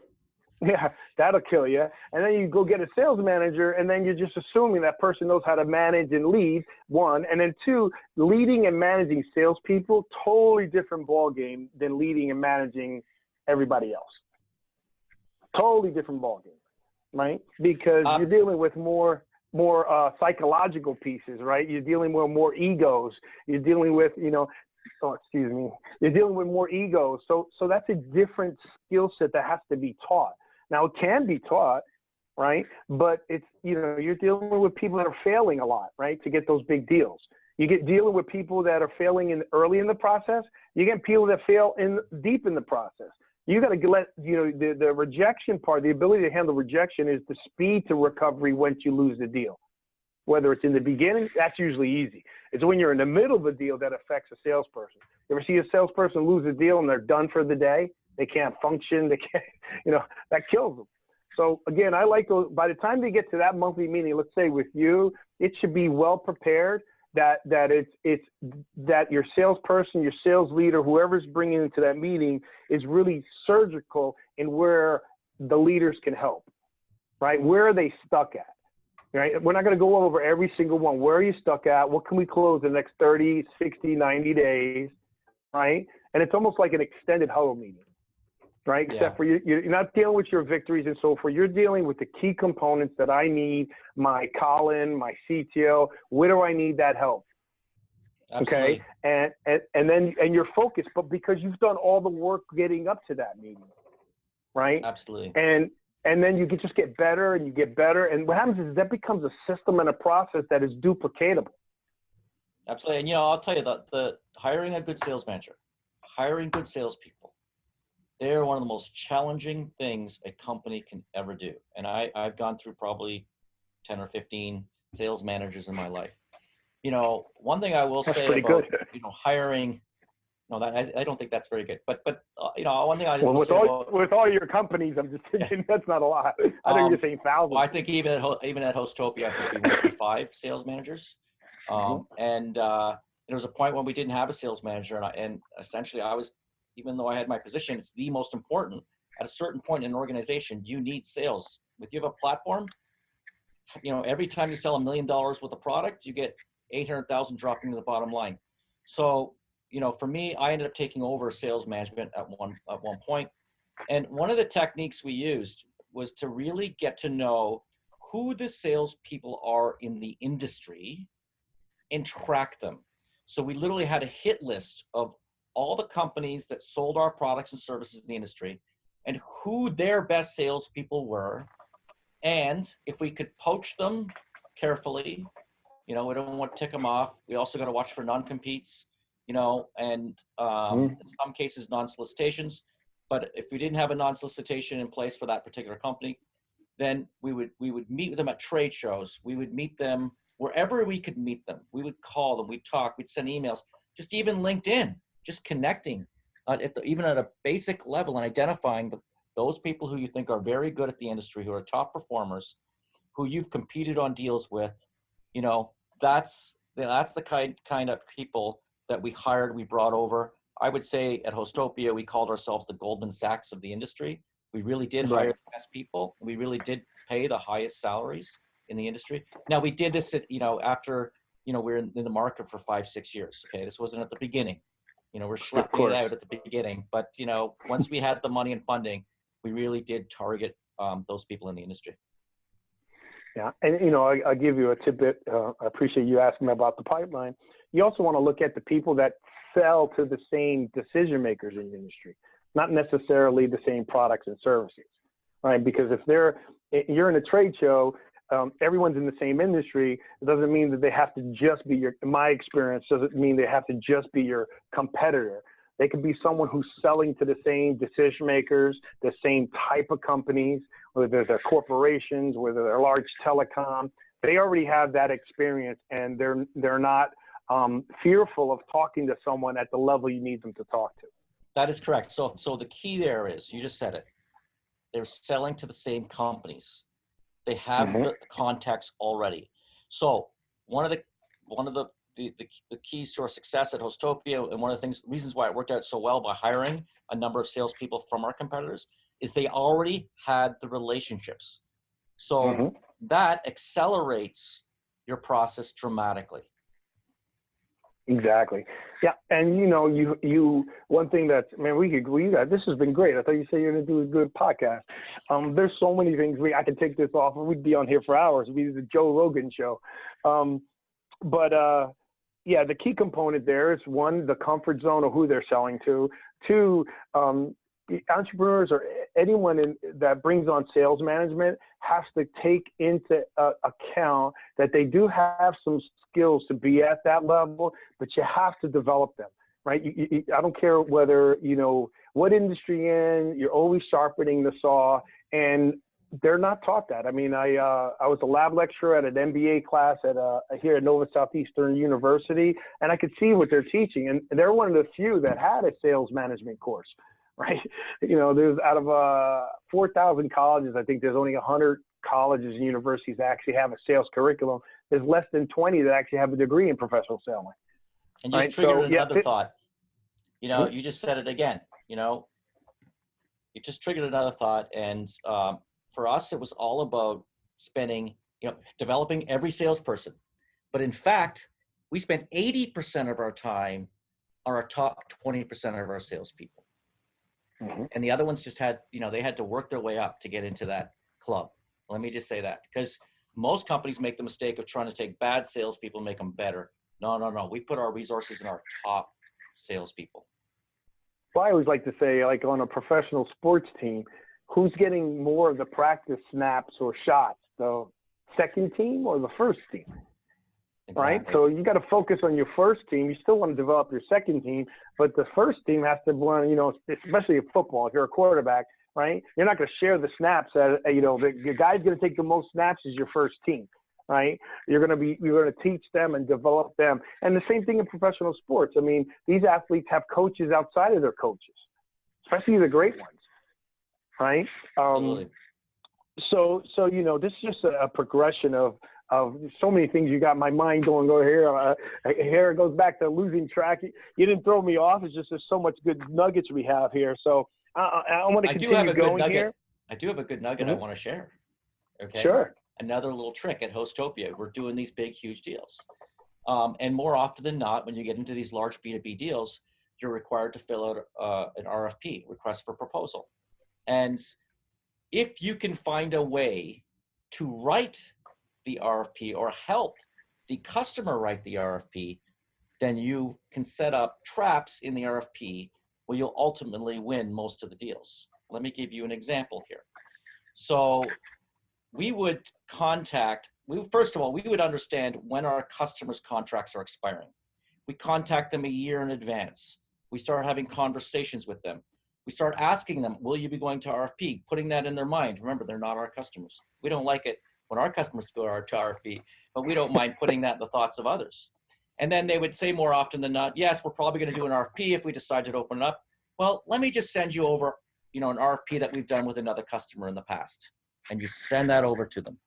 A: yeah, that'll kill you. And then you go get a sales manager, and then you're just assuming that person knows how to manage and lead, one. And then two, leading and managing salespeople, totally different ball game than leading and managing everybody else. Totally different ball game, right? Because you're dealing with more psychological pieces, right? You're dealing with more egos. You're dealing with, you're dealing with more egos. So that's a different skill set that has to be taught. Now, it can be taught, right? But it's, you're dealing with people that are failing a lot, right, to get those big deals. You get dealing with people that are failing early in the process. You get people that fail deep in the process. You got to let, the rejection part, the ability to handle rejection is the speed to recovery once you lose the deal. Whether it's in the beginning, that's usually easy. It's when you're in the middle of a deal that affects a salesperson. You ever see a salesperson lose a deal and they're done for the day? They can't function. They can't, that kills them. So again, I like those. By the time they get to that monthly meeting, let's say with you, it should be well prepared that that your salesperson, your sales leader, whoever's bringing into that meeting is really surgical in where the leaders can help, right? Where are they stuck at? Right? We're not going to go over every single one. Where are you stuck at? What can we close in the next 30, 60, 90 days, right? And it's almost like an extended huddle meeting, right?
B: Yeah.
A: Except for you're not dealing with your victories and so forth. You're dealing with the key components that I need, my Colin, my CTO. Where do I need that help?
B: Absolutely.
A: Okay. And then you're focused, but because you've done all the work getting up to that meeting, right?
B: Absolutely.
A: And then you can just get better and you get better. And what happens is that becomes a system and a process that is duplicatable.
B: Absolutely. And, I'll tell you that the hiring a good sales manager, hiring good salespeople, they're one of the most challenging things a company can ever do. And I've gone through probably 10 or 15 sales managers in my life. One thing I will say about, hiring, no, I don't think that's very good. But one thing I will say
A: with all your companies, I'm just thinking that's not a lot. I think you're saying thousands.
B: Well, I think even at Hostopia, I think we went through 5 sales managers. And there was a point when we didn't have a sales manager, and essentially I was, even though I had my position, it's the most important. At a certain point in an organization, you need sales. If you have a platform, every time you sell $1 million worth of product, you get 800,000 dropping to the bottom line. So, for me, I ended up taking over sales management at one point. And one of the techniques we used was to really get to know who the salespeople are in the industry and track them. So we literally had a hit list of all the companies that sold our products and services in the industry and who their best salespeople were. And if we could poach them carefully, we don't want to tick them off. We also got to watch for non-competes, and in some cases non-solicitations. But if we didn't have a non-solicitation in place for that particular company, then we would meet with them at trade shows. We would meet them wherever we could meet them. We would call them, we'd talk, we'd send emails, just even LinkedIn, just connecting even at a basic level and identifying those people who you think are very good at the industry, who are top performers, who you've competed on deals with. That's the kind of people that we hired, we brought over. I would say at Hostopia, we called ourselves the Goldman Sachs of the industry. We really did hire the best people. We really did pay the highest salaries in the industry. Now we did this after, we're in the market for 5-6 years. Okay. This wasn't at the beginning, we're schlepping it out at the beginning, but once we had the money and funding, we really did target those people in the industry.
A: Yeah. And, I'll give you a tidbit. I appreciate you asking me about the pipeline. You also want to look at the people that sell to the same decision makers in the industry, not necessarily the same products and services, right? Because if you're in a trade show, everyone's in the same industry. It doesn't mean that they have to just be in my experience, doesn't mean they have to just be your competitor. They could be someone who's selling to the same decision makers, the same type of companies, whether they're corporations, whether they're large telecom. They already have that experience, and they're not fearful of talking to someone at the level you need them to talk to.
B: That is correct. So the key there is, you just said it, they're selling to the same companies. They have the contacts already. So one of the keys to our success at Hostopia, and one of the reasons why it worked out so well by hiring a number of salespeople from our competitors, is they already had the relationships. So that accelerates your process dramatically.
A: Exactly. Yeah. And you one thing that, man, we could agree that this has been great. I thought you said you're going to do a good podcast. There's so many things I could take this off and we'd be on here for hours. It'd be the Joe Rogan show. Yeah, the key component there is, one, the comfort zone of who they're selling to. Two, entrepreneurs or anyone that brings on sales management has to take into account that they do have some skills to be at that level, but you have to develop them, right? I don't care whether, what industry you're in, you're always sharpening the saw, and they're not taught that. I mean, I was a lab lecturer at an MBA class here at Nova Southeastern University, and I could see what they're teaching. And they're one of the few that had a sales management course, right? There's out of 4,000 colleges, I think there's only 100 colleges and universities that actually have a sales curriculum. There's less than 20 that actually have a degree in professional selling.
B: And you triggered another thought. You just said it again. You just triggered another thought, and for us, it was all about developing every salesperson. But in fact, we spent 80% of our time on our top 20% of our salespeople. And the other ones just had, they had to work their way up to get into that club. Let me just say that, because most companies make the mistake of trying to take bad salespeople and make them better. No. We put our resources in our top salespeople.
A: Well, I always like to say, like on a professional sports team, who's getting more of the practice snaps or shots, the second team or the first team? Exactly. Right? So you got to focus on your first team. You still want to develop your second team, but the first team has to want, especially in football, if you're a quarterback, right? You're not going to share the snaps. The guy's going to take the most snaps is your first team, right? You're going to teach them and develop them. And the same thing in professional sports. I mean, these athletes have coaches outside of their coaches, especially the great ones. Right. So this is just a progression of so many things. You got my mind going here. Here it goes back to losing track. You didn't throw me off. It's just there's so much good nuggets we have here. So I want to continue going here.
B: I do have a good nugget I want to share. Okay.
A: Sure.
B: Another little trick at Hostopia. We're doing these big, huge deals. And more often than not, when you get into these large B2B deals, you're required to fill out an RFP, request for proposal. And if you can find a way to write the RFP or help the customer write the RFP, then you can set up traps in the RFP where you'll ultimately win most of the deals. Let me give you an example here. So we would first of all, we would understand when our customers' contracts are expiring. We contact them a year in advance. We start having conversations with them. We start asking them, will you be going to RFP? Putting that in their mind. Remember, they're not our customers. We don't like it when our customers go to RFP, but we don't mind putting that in the thoughts of others. And then they would say more often than not, yes, we're probably going to do an RFP if we decide to open it up. Well, let me just send you over, an RFP that we've done with another customer in the past. And you send that over to them.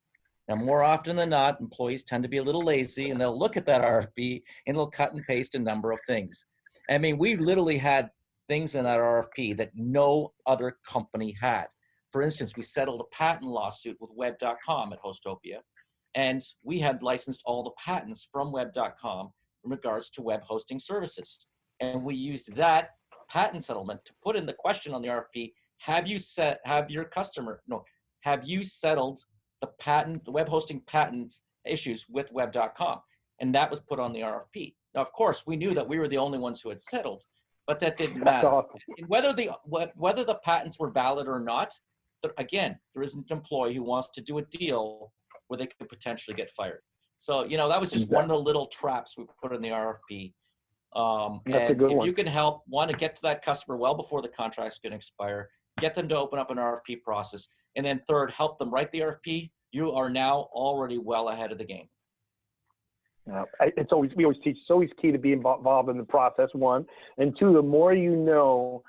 B: Now, more often than not, employees tend to be a little lazy, and they'll look at that RFP and they'll cut and paste a number of things. I mean, we literally had things in that RFP that no other company had. For instance, we settled a patent lawsuit with web.com at Hostopia, and we had licensed all the patents from web.com in regards to web hosting services. And we used that patent settlement to put in the question on the RFP, have you settled the web hosting patents issues with web.com? And that was put on the RFP. Now, of course, we knew that we were the only ones who had settled, but that didn't matter.
A: Awesome.
B: Whether the patents were valid or not, again, there is an employee who wants to do a deal where they could potentially get fired. So, that was just one of the little traps we put in the RFP. And if you can help, to get to that customer well before the contract's going to expire, get them to open up an RFP process, and then third, help them write the RFP, you are now already well ahead of the game.
A: We always teach it's always key to be involved in the process, one. And two, the more you know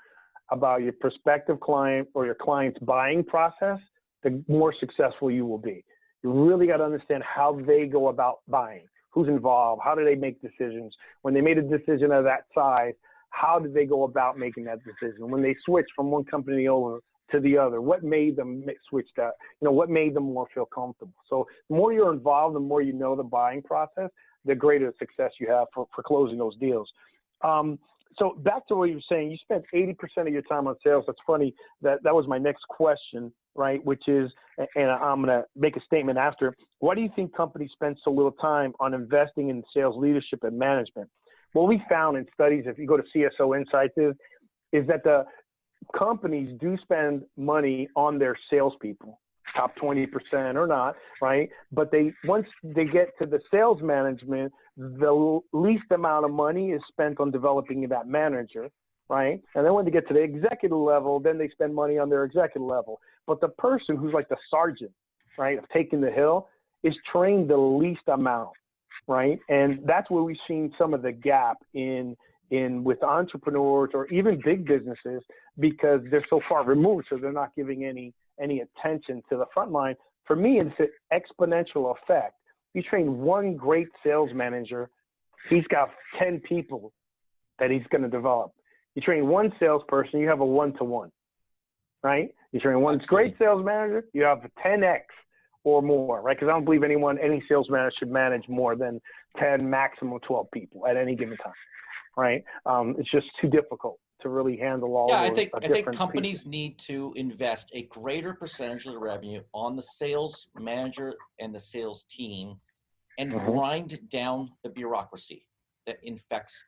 A: about your prospective client or your client's buying process, the more successful you will be. You really got to understand how they go about buying, who's involved, how do they make decisions. When they made a decision of that size, how did they go about making that decision? When they switched from one company over to the other, what made them switch that? What made them more feel comfortable? So the more you're involved, the more you know the buying process, the greater success you have for closing those deals. So back to what you were saying, you spent 80% of your time on sales. That's funny. That was my next question, right? Which is, and I'm going to make a statement after. Why do you think companies spend so little time on investing in sales leadership and management? What we found in studies, if you go to CSO Insights, is that the companies do spend money on their salespeople, top 20% or not, right? But once they get to the sales management, the least amount of money is spent on developing that manager, right? And then when they get to the executive level, then they spend money on their executive level. But the person who's like the sergeant, right, of taking the hill is trained the least amount, right? And that's where we've seen some of the gap in with entrepreneurs or even big businesses, because they're so far removed, so they're not giving any attention to the front line. For me, it's an exponential effect. You train one great sales manager, he's got 10 people that he's going to develop. You train one salesperson, you have a 1-to-1, right? You train one great sales manager, you have a 10x or more, right? Because I don't believe any sales manager should manage more than 10, maximum 12 people at any given time, right? It's just too difficult to really handle all.
B: Yeah, I think companies need to invest a greater percentage of the revenue on the sales manager and the sales team, and grind down the bureaucracy that infects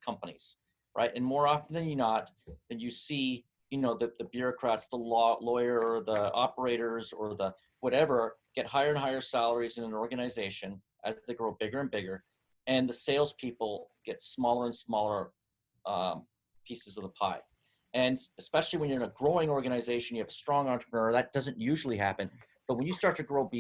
B: companies, right? And more often than not, than you see, the bureaucrats, the lawyer, the operators, or the whatever, get higher and higher salaries in an organization as they grow bigger and bigger, and the salespeople get smaller and smaller pieces of the pie. And especially when you're in a growing organization, you have a strong entrepreneur, that doesn't usually happen. But when you start to grow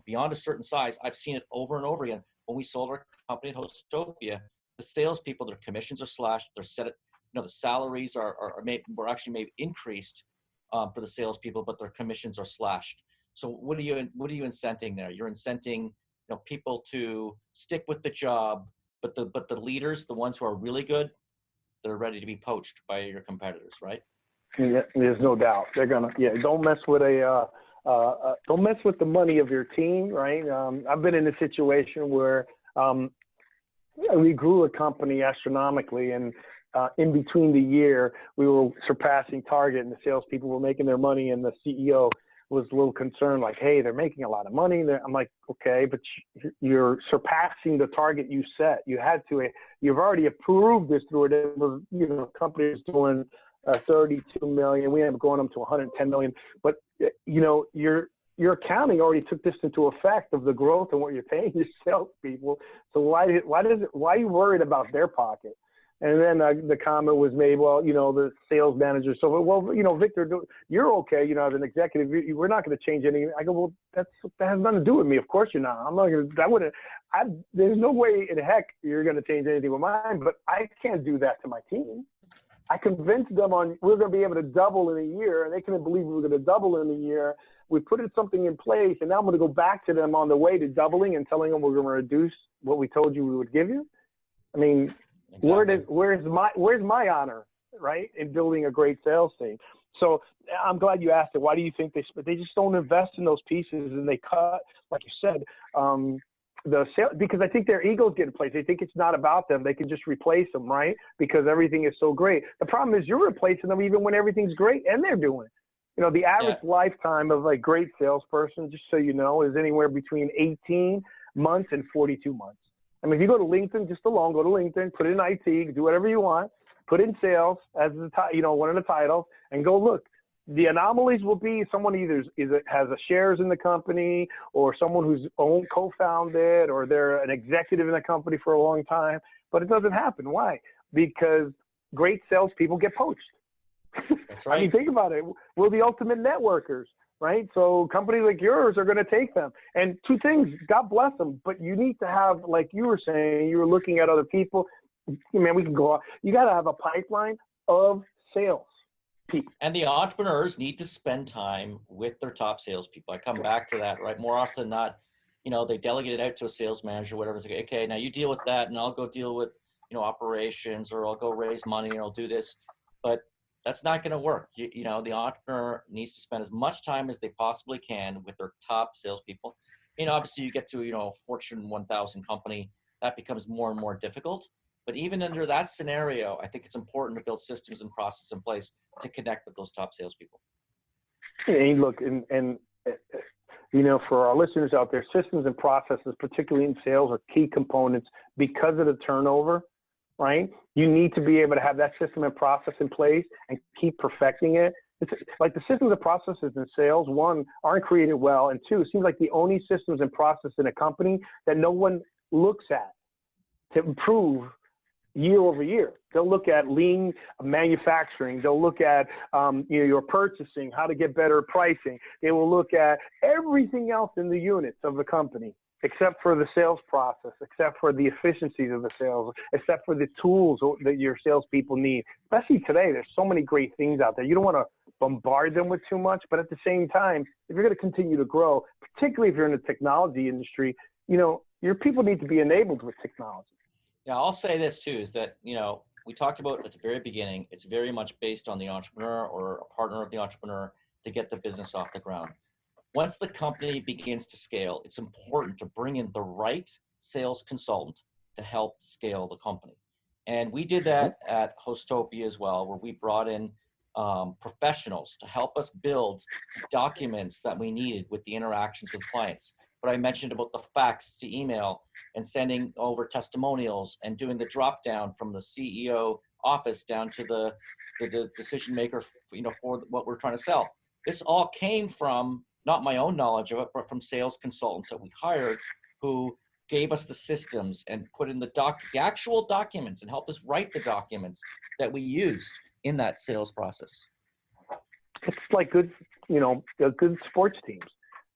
B: beyond a certain size, I've seen it over and over again. When we sold our company at Hostopia, the salespeople, their commissions are slashed, they're set at, the salaries were actually maybe increased for the salespeople, but their commissions are slashed. So what are you incenting there? You're incenting people to stick with the job, but the leaders, the ones who are really good, they're ready to be poached by your competitors, right?
A: Yeah, there's no doubt. They're gonna. Yeah, don't mess with don't mess with the money of your team, right? I've been in a situation where we grew a company astronomically, and in between the year, we were surpassing target, and the salespeople were making their money, and the CEO was a little concerned, like, hey, they're making a lot of money. I'm like, okay, but you're surpassing the target you set. You've already approved this through it. It was, company is doing 32 million. We ended up going up to 110 million. But, your accounting already took this into effect of the growth and what you're paying your salespeople. So why are you worried about their pocket? And then the comment was made, well, the sales manager. So, well, Victor, you're okay. As an executive, we're not going to change anything. I go, well, that has nothing to do with me. Of course you're not. I'm not going to. There's no way in heck you're going to change anything with mine. But I can't do that to my team. I convinced them we're going to be able to double in a year, and they couldn't believe we were going to double in a year. We put something in place, and now I'm going to go back to them on the way to doubling and telling them we're going to reduce what we told you we would give you. I mean. Exactly. Where's my honor, right, in building a great sales team? So I'm glad you asked it. Why do you think they just don't invest in those pieces, and they cut, like you said, the sale, because I think their egos get in place. They think it's not about them. They can just replace them, right? Because everything is so great. The problem is you're replacing them even when everything's great, and they're doing it. The average lifetime of a great salesperson, just so you know, is anywhere between 18 months and 42 months. I mean, if you go to LinkedIn, just alone, go to LinkedIn, put in IT, do whatever you want, put in sales as one of the titles, and go look. The anomalies will be someone either has a shares in the company, or someone who's co-founded, or they're an executive in the company for a long time. But it doesn't happen. Why? Because great salespeople get poached.
B: That's right.
A: I mean, think about it. We're the ultimate networkers. right? So companies like yours are going to take them. And two things, God bless them, but you need to have, like you were saying, you were looking at other people. Man, we can go on. You got to have a pipeline of sales people.
B: And the entrepreneurs need to spend time with their top salespeople. I come back to that, right? More often than not, they delegate it out to a sales manager, whatever. It's like, okay, now you deal with that, and I'll go deal with, operations, or I'll go raise money, and I'll do this. But that's not going to work. The entrepreneur needs to spend as much time as they possibly can with their top salespeople. Obviously, you get to a Fortune 1000 company, that becomes more and more difficult. But even under that scenario, I think it's important to build systems and processes in place to connect with those top salespeople.
A: And look, and for our listeners out there, systems and processes, particularly in sales, are key components because of the turnover, right? You need to be able to have that system and process in place and keep perfecting it. It's like the systems and processes in sales, one, aren't created well, and two, it seems like the only systems and process in a company that no one looks at to improve year over year. They'll look at lean manufacturing. They'll look at your purchasing, how to get better pricing. They will look at everything else in the units of the company, except for the sales process, except for the efficiencies of the sales, except for the tools that your salespeople need. Especially today, there's so many great things out there. You don't want to bombard them with too much, but at the same time, if you're going to continue to grow, particularly if you're in the technology industry, your people need to be enabled with technology.
B: Yeah, I'll say this too, is that, we talked about at the very beginning, it's very much based on the entrepreneur or a partner of the entrepreneur to get the business off the ground. Once the company begins to scale, it's important to bring in the right sales consultant to help scale the company. And we did that at Hostopia as well, where we brought in professionals to help us build documents that we needed with the interactions with clients. But I mentioned about the fax to email and sending over testimonials and doing the drop down from the CEO office down to the decision maker, for what we're trying to sell. This all came from not my own knowledge of it, but from sales consultants that we hired who gave us the systems and put in the actual documents and helped us write the documents that we used in that sales process.
A: It's like good sports teams.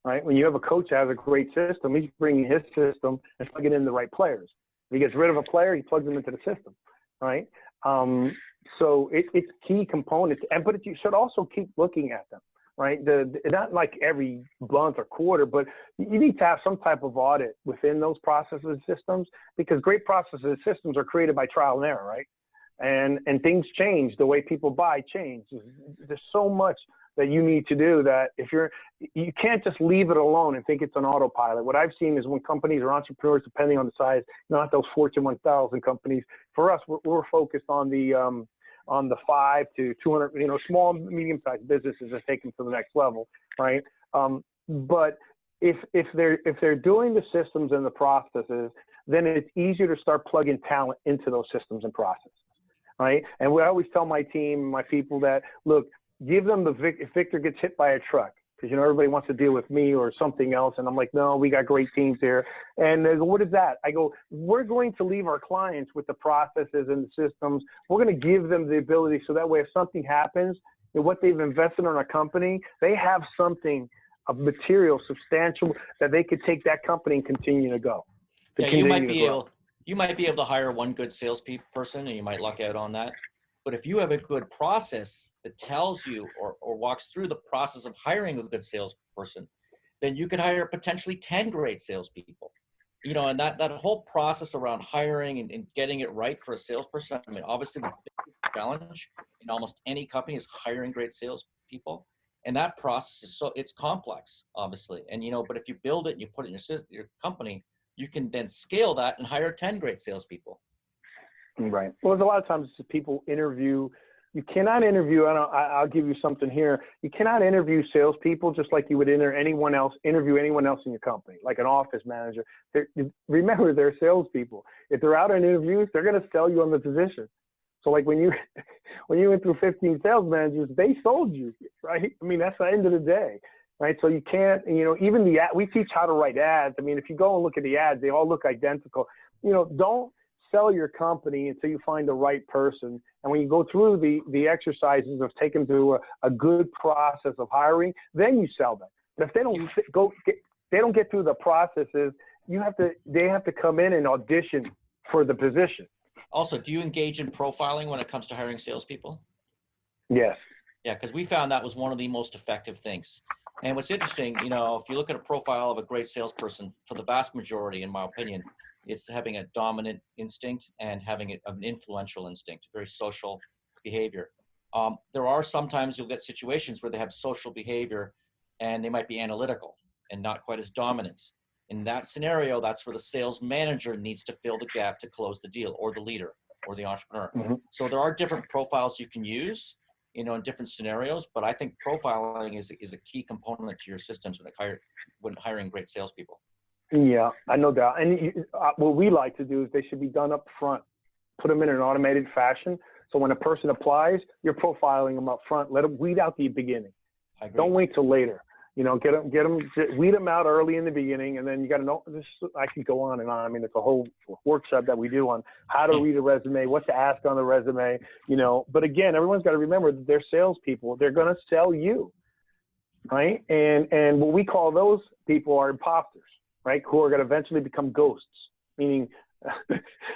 A: Right? When you have a coach that has a great system, he's bringing his system and plugging in the right players. If he gets rid of a player, he plugs them into the system, right? So it's key components, but you should also keep looking at them, right? Not like every month or quarter, but you need to have some type of audit within those processes and systems, because great processes and systems are created by trial and error, right? And things change. The way people buy change. There's so much that you need to do that you can't just leave it alone and think it's an autopilot. What I've seen is when companies or entrepreneurs, depending on the size, not those Fortune 1000 companies, for us, we're focused on the 5 to 200, small, medium-sized businesses that take them to the next level, right? But if they're doing the systems and the processes, then it's easier to start plugging talent into those systems and processes, right? And I always tell my team, my people that, look, give them if Victor gets hit by a truck, because, everybody wants to deal with me or something else. And I'm like, no, we got great teams here. And they go, what is that? I go, we're going to leave our clients with the processes and the systems. We're going to give them the ability so that way if something happens, what they've invested in a company, they have something of material, substantial, that they could take that company and continue to go.
B: Yeah, you might be able to hire one good salesperson, and you might luck out on that. But if you have a good process that tells you or walks through the process of hiring a good salesperson, then you could hire potentially 10 great salespeople. And that whole process around hiring and getting it right for a salesperson, I mean, obviously the big challenge in almost any company is hiring great salespeople. And that process is it's complex, obviously. And, but if you build it and you put it in your company, you can then scale that and hire 10 great salespeople.
A: Right. Well, there's a lot of times people interview. You cannot interview. I'll give you something here. You cannot interview salespeople just like you would interview anyone else in your company, like an office manager. Remember, they're salespeople. If they're out on interviews, they're going to sell you on the position. So, like when you went through 15 sales managers, they sold you, right? I mean, that's the end of the day, right? So you can't, even we teach how to write ads. I mean, if you go and look at the ads, they all look identical. Don't sell your company until you find the right person. And when you go through the exercises of taking through a good process of hiring, then you sell them. But if they don't get through the processes, they have to come in and audition for the position.
B: Also, do you engage in profiling when it comes to hiring salespeople?
A: Yes.
B: Yeah, because we found that was one of the most effective things. And what's interesting, you know, if you look at a profile of a great salesperson, for the vast majority, in my opinion, it's having a dominant instinct and having an influential instinct, very social behavior. There are sometimes you'll get situations where they have social behavior and they might be analytical and not quite as dominant. In that scenario, that's where the sales manager needs to fill the gap to close the deal, or the leader or the entrepreneur.
A: Mm-hmm.
B: So there are different profiles you can use, you know, in different scenarios, but I think profiling is a key component to your systems when hiring great salespeople.
A: Yeah, I know that. And what we like to do is they should be done up front. Put them in an automated fashion. So when a person applies, you're profiling them up front. Let them weed out the beginning.
B: I agree.
A: Don't wait till later. You know, weed them out early in the beginning, and then you got to know. I can go on and on. I mean, it's a whole workshop that we do on how to read a resume, what to ask on the resume. You know, but again, everyone's got to remember that they're salespeople. They're going to sell you, right? And what we call those people are imposters, right? Who are going to eventually become ghosts, meaning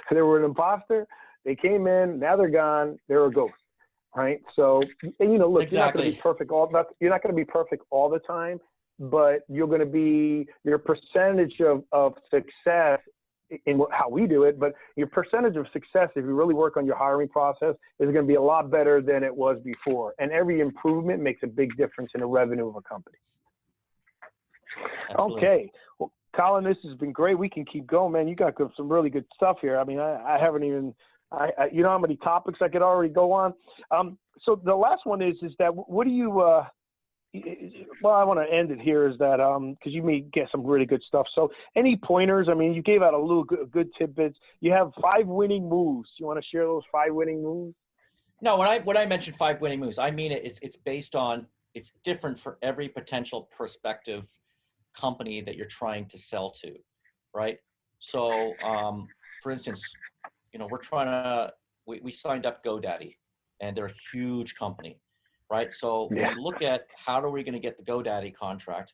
A: they were an imposter. They came in, now they're gone. They're a ghost. Right. So, and, you know, look,
B: Exactly.
A: You're not going to be perfect all the time, but you're going to be your percentage of success in how we do it. But your percentage of success, if you really work on your hiring process, is going to be a lot better than it was before. And every improvement makes a big difference in the revenue of a company.
B: Absolutely.
A: Okay. Well, Colin, this has been great. We can keep going, man. You got some really good stuff here. I mean, I haven't even. You know how many topics I could already go on. So the last one is that what do you? Well, I want to end it here. Is that because you may get some really good stuff. So any pointers? I mean, you gave out a little good tidbits. You have 5 winning moves. You want to share those 5 winning moves?
B: No, when I mentioned 5 winning moves, I mean it's based on, it's different for every potential prospective company that you're trying to sell to, right? So, for instance, you know, we signed up GoDaddy, and they're a huge company, right? So when we look at how are we going to get the GoDaddy contract,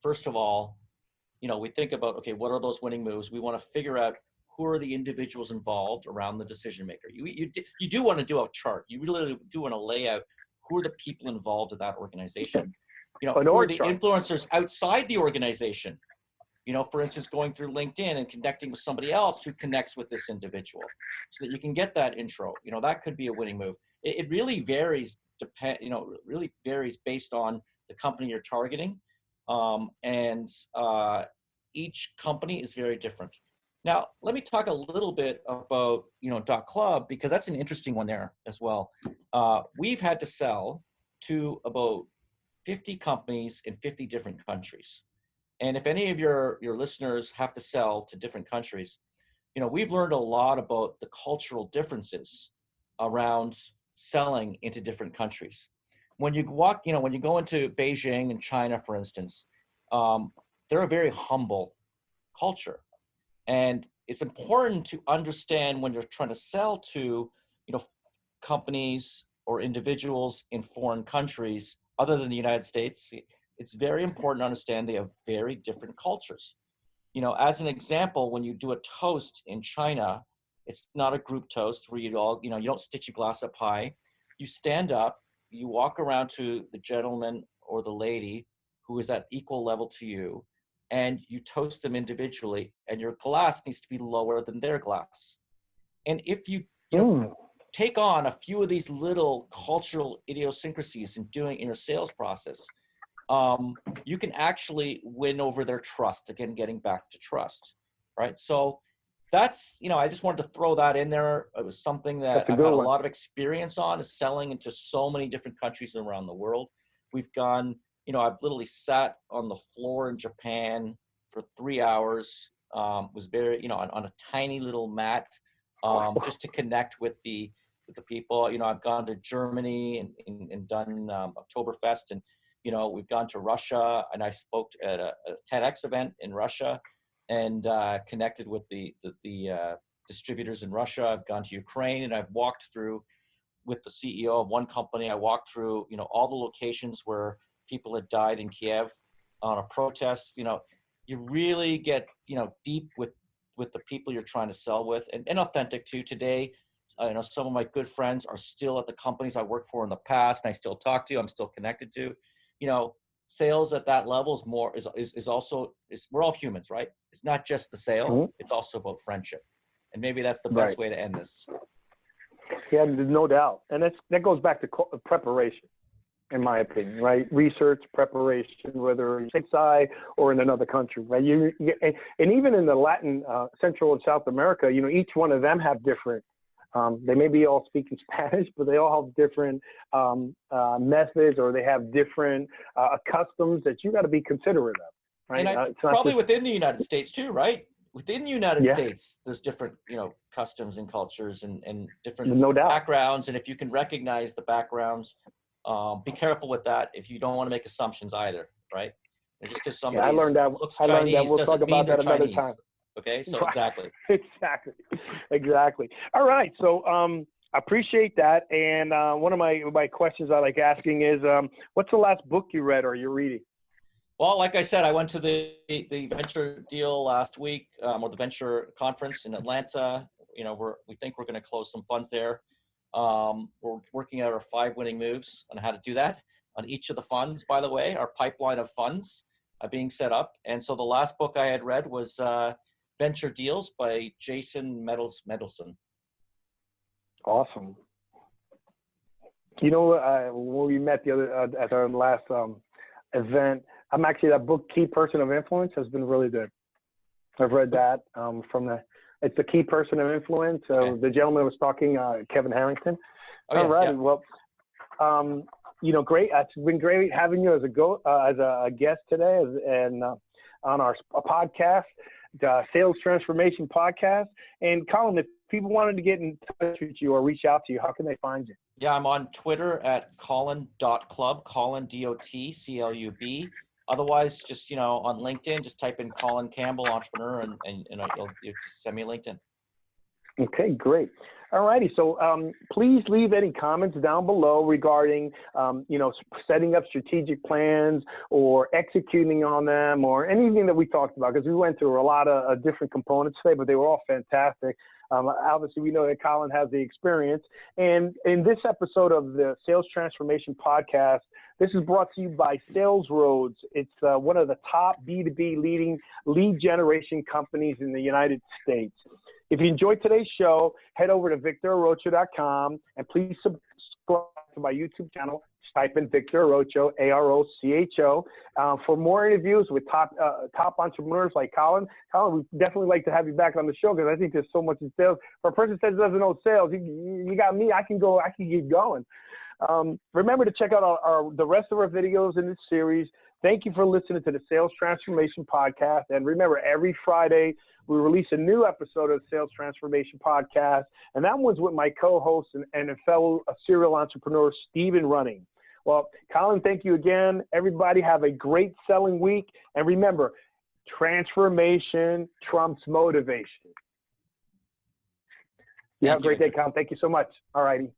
B: first of all, you know, we think about, okay, what are those winning moves? We want to figure out who are the individuals involved around the decision maker. You do want to do a chart. You really do want to lay out who are the people involved in that organization. You know, who are the influencers outside the organization? You know, for instance, going through LinkedIn and connecting with somebody else who connects with this individual so that you can get that intro. You know, that could be a winning move. It really varies, really varies based on the company you're targeting. Each company is very different. Now, let me talk a little bit about, you know, .CLUB, because that's an interesting one there as well. We've had to sell to about 50 companies in 50 different countries. And if any of your listeners have to sell to different countries, you know, we've learned a lot about the cultural differences around selling into different countries. When you when you go into Beijing and China, for instance, they're a very humble culture. And it's important to understand when you're trying to sell to, you know, companies or individuals in foreign countries other than the United States. It's very important to understand they have very different cultures. You know, as an example, when you do a toast in China, it's not a group toast where you don't stick your glass up high. You stand up, you walk around to the gentleman or the lady who is at equal level to you, and you toast them individually, and your glass needs to be lower than their glass. And if you take on a few of these little cultural idiosyncrasies in your sales process, you can actually win over their trust. Again, getting back to trust, right? So that's, you know, I just wanted to throw that in there. It was something that I've had a lot of experience on, is selling into so many different countries around the world. We've gone, you know, I've literally sat on the floor in Japan for 3 hours, was very, you know, on a tiny little mat, just to connect with the people. You know, I've gone to Germany and done Oktoberfest, and, you know, we've gone to Russia, and I spoke at a TEDx event in Russia, and connected with the distributors in Russia. I've gone to Ukraine, and I've walked through with the CEO of one company. I walked through, all the locations where people had died in Kiev on a protest. You really get, deep with the people you're trying to sell with, and authentic too. Today, some of my good friends are still at the companies I worked for in the past, and I still talk to, I'm still connected to. Sales at that level is also we're all humans, right? It's not just the sale,
A: Mm-hmm.
B: it's also about friendship. And maybe that's the best
A: Right.
B: way to end this.
A: Yeah, no doubt. And that goes back to preparation, in my opinion, right? Research, preparation, whether it's inside or in another country, right? And even in the Latin, Central and South America, each one of them have different, they may be all speaking Spanish, but they all have different methods, or they have different customs that you got to be considerate of, right?
B: And probably within the United States too, right? Within the United States, there's different, customs and cultures and different backgrounds. And if you can recognize the backgrounds, be careful with that if you don't want to make assumptions either, right? And just because somebody looks Chinese doesn't mean they're Chinese. Okay, so exactly.
A: Exactly. All right, so I appreciate that. And one of my questions I like asking is, what's the last book you read or you're reading?
B: Well, like I said, I went to the venture deal last week, or the venture conference in Atlanta. We think we're going to close some funds there. We're working out our 5 winning moves on how to do that on each of the funds. By the way, our pipeline of funds are being set up. And so the last book I had read was Venture Deals by Jason Mendelson.
A: Awesome. When we met the other at our last event, I'm actually, that book, Key Person of Influence, has been really good. I've read that it's the Key Person of Influence. So
B: okay.
A: The gentleman was talking, Kevin Harrington.
B: Oh,
A: all right.
B: Yeah.
A: Well, great. It's been great having you as a guest today, and on our podcast, the Sales Transformation Podcast. And Colin, if people wanted to get in touch with you or reach out to you, how can they find you?
B: Yeah, I'm on Twitter at Colin.CLUB, Colin, DOT, CLUB. Otherwise, just, on LinkedIn, just type in Colin Campbell, entrepreneur, and you'll just send me a LinkedIn.
A: Okay, great. All righty. So please leave any comments down below regarding, setting up strategic plans or executing on them, or anything that we talked about, because we went through a lot of different components today, but they were all fantastic. Obviously, we know that Colin has the experience. And in this episode of the Sales Transformation Podcast, this is brought to you by Sales Roads. It's one of the top B2B leading lead generation companies in the United States. If you enjoyed today's show, head over to victorarocho.com and please subscribe to my YouTube channel. Just type in Victor Arocho, Arocho, for more interviews with top entrepreneurs like Colin. Colin, we'd definitely like to have you back on the show, because I think there's so much in sales. For a person that doesn't know sales, you got me. I can keep going. Remember to check out the rest of our videos in this series. Thank you for listening to the Sales Transformation Podcast. And remember, every Friday, we release a new episode of the Sales Transformation Podcast. And that one's with my co-host and a fellow serial entrepreneur, Stephen Running. Well, Colin, thank you again. Everybody have a great selling week. And remember, transformation trumps motivation. You have a great day, Colin. Thank you so much. All righty.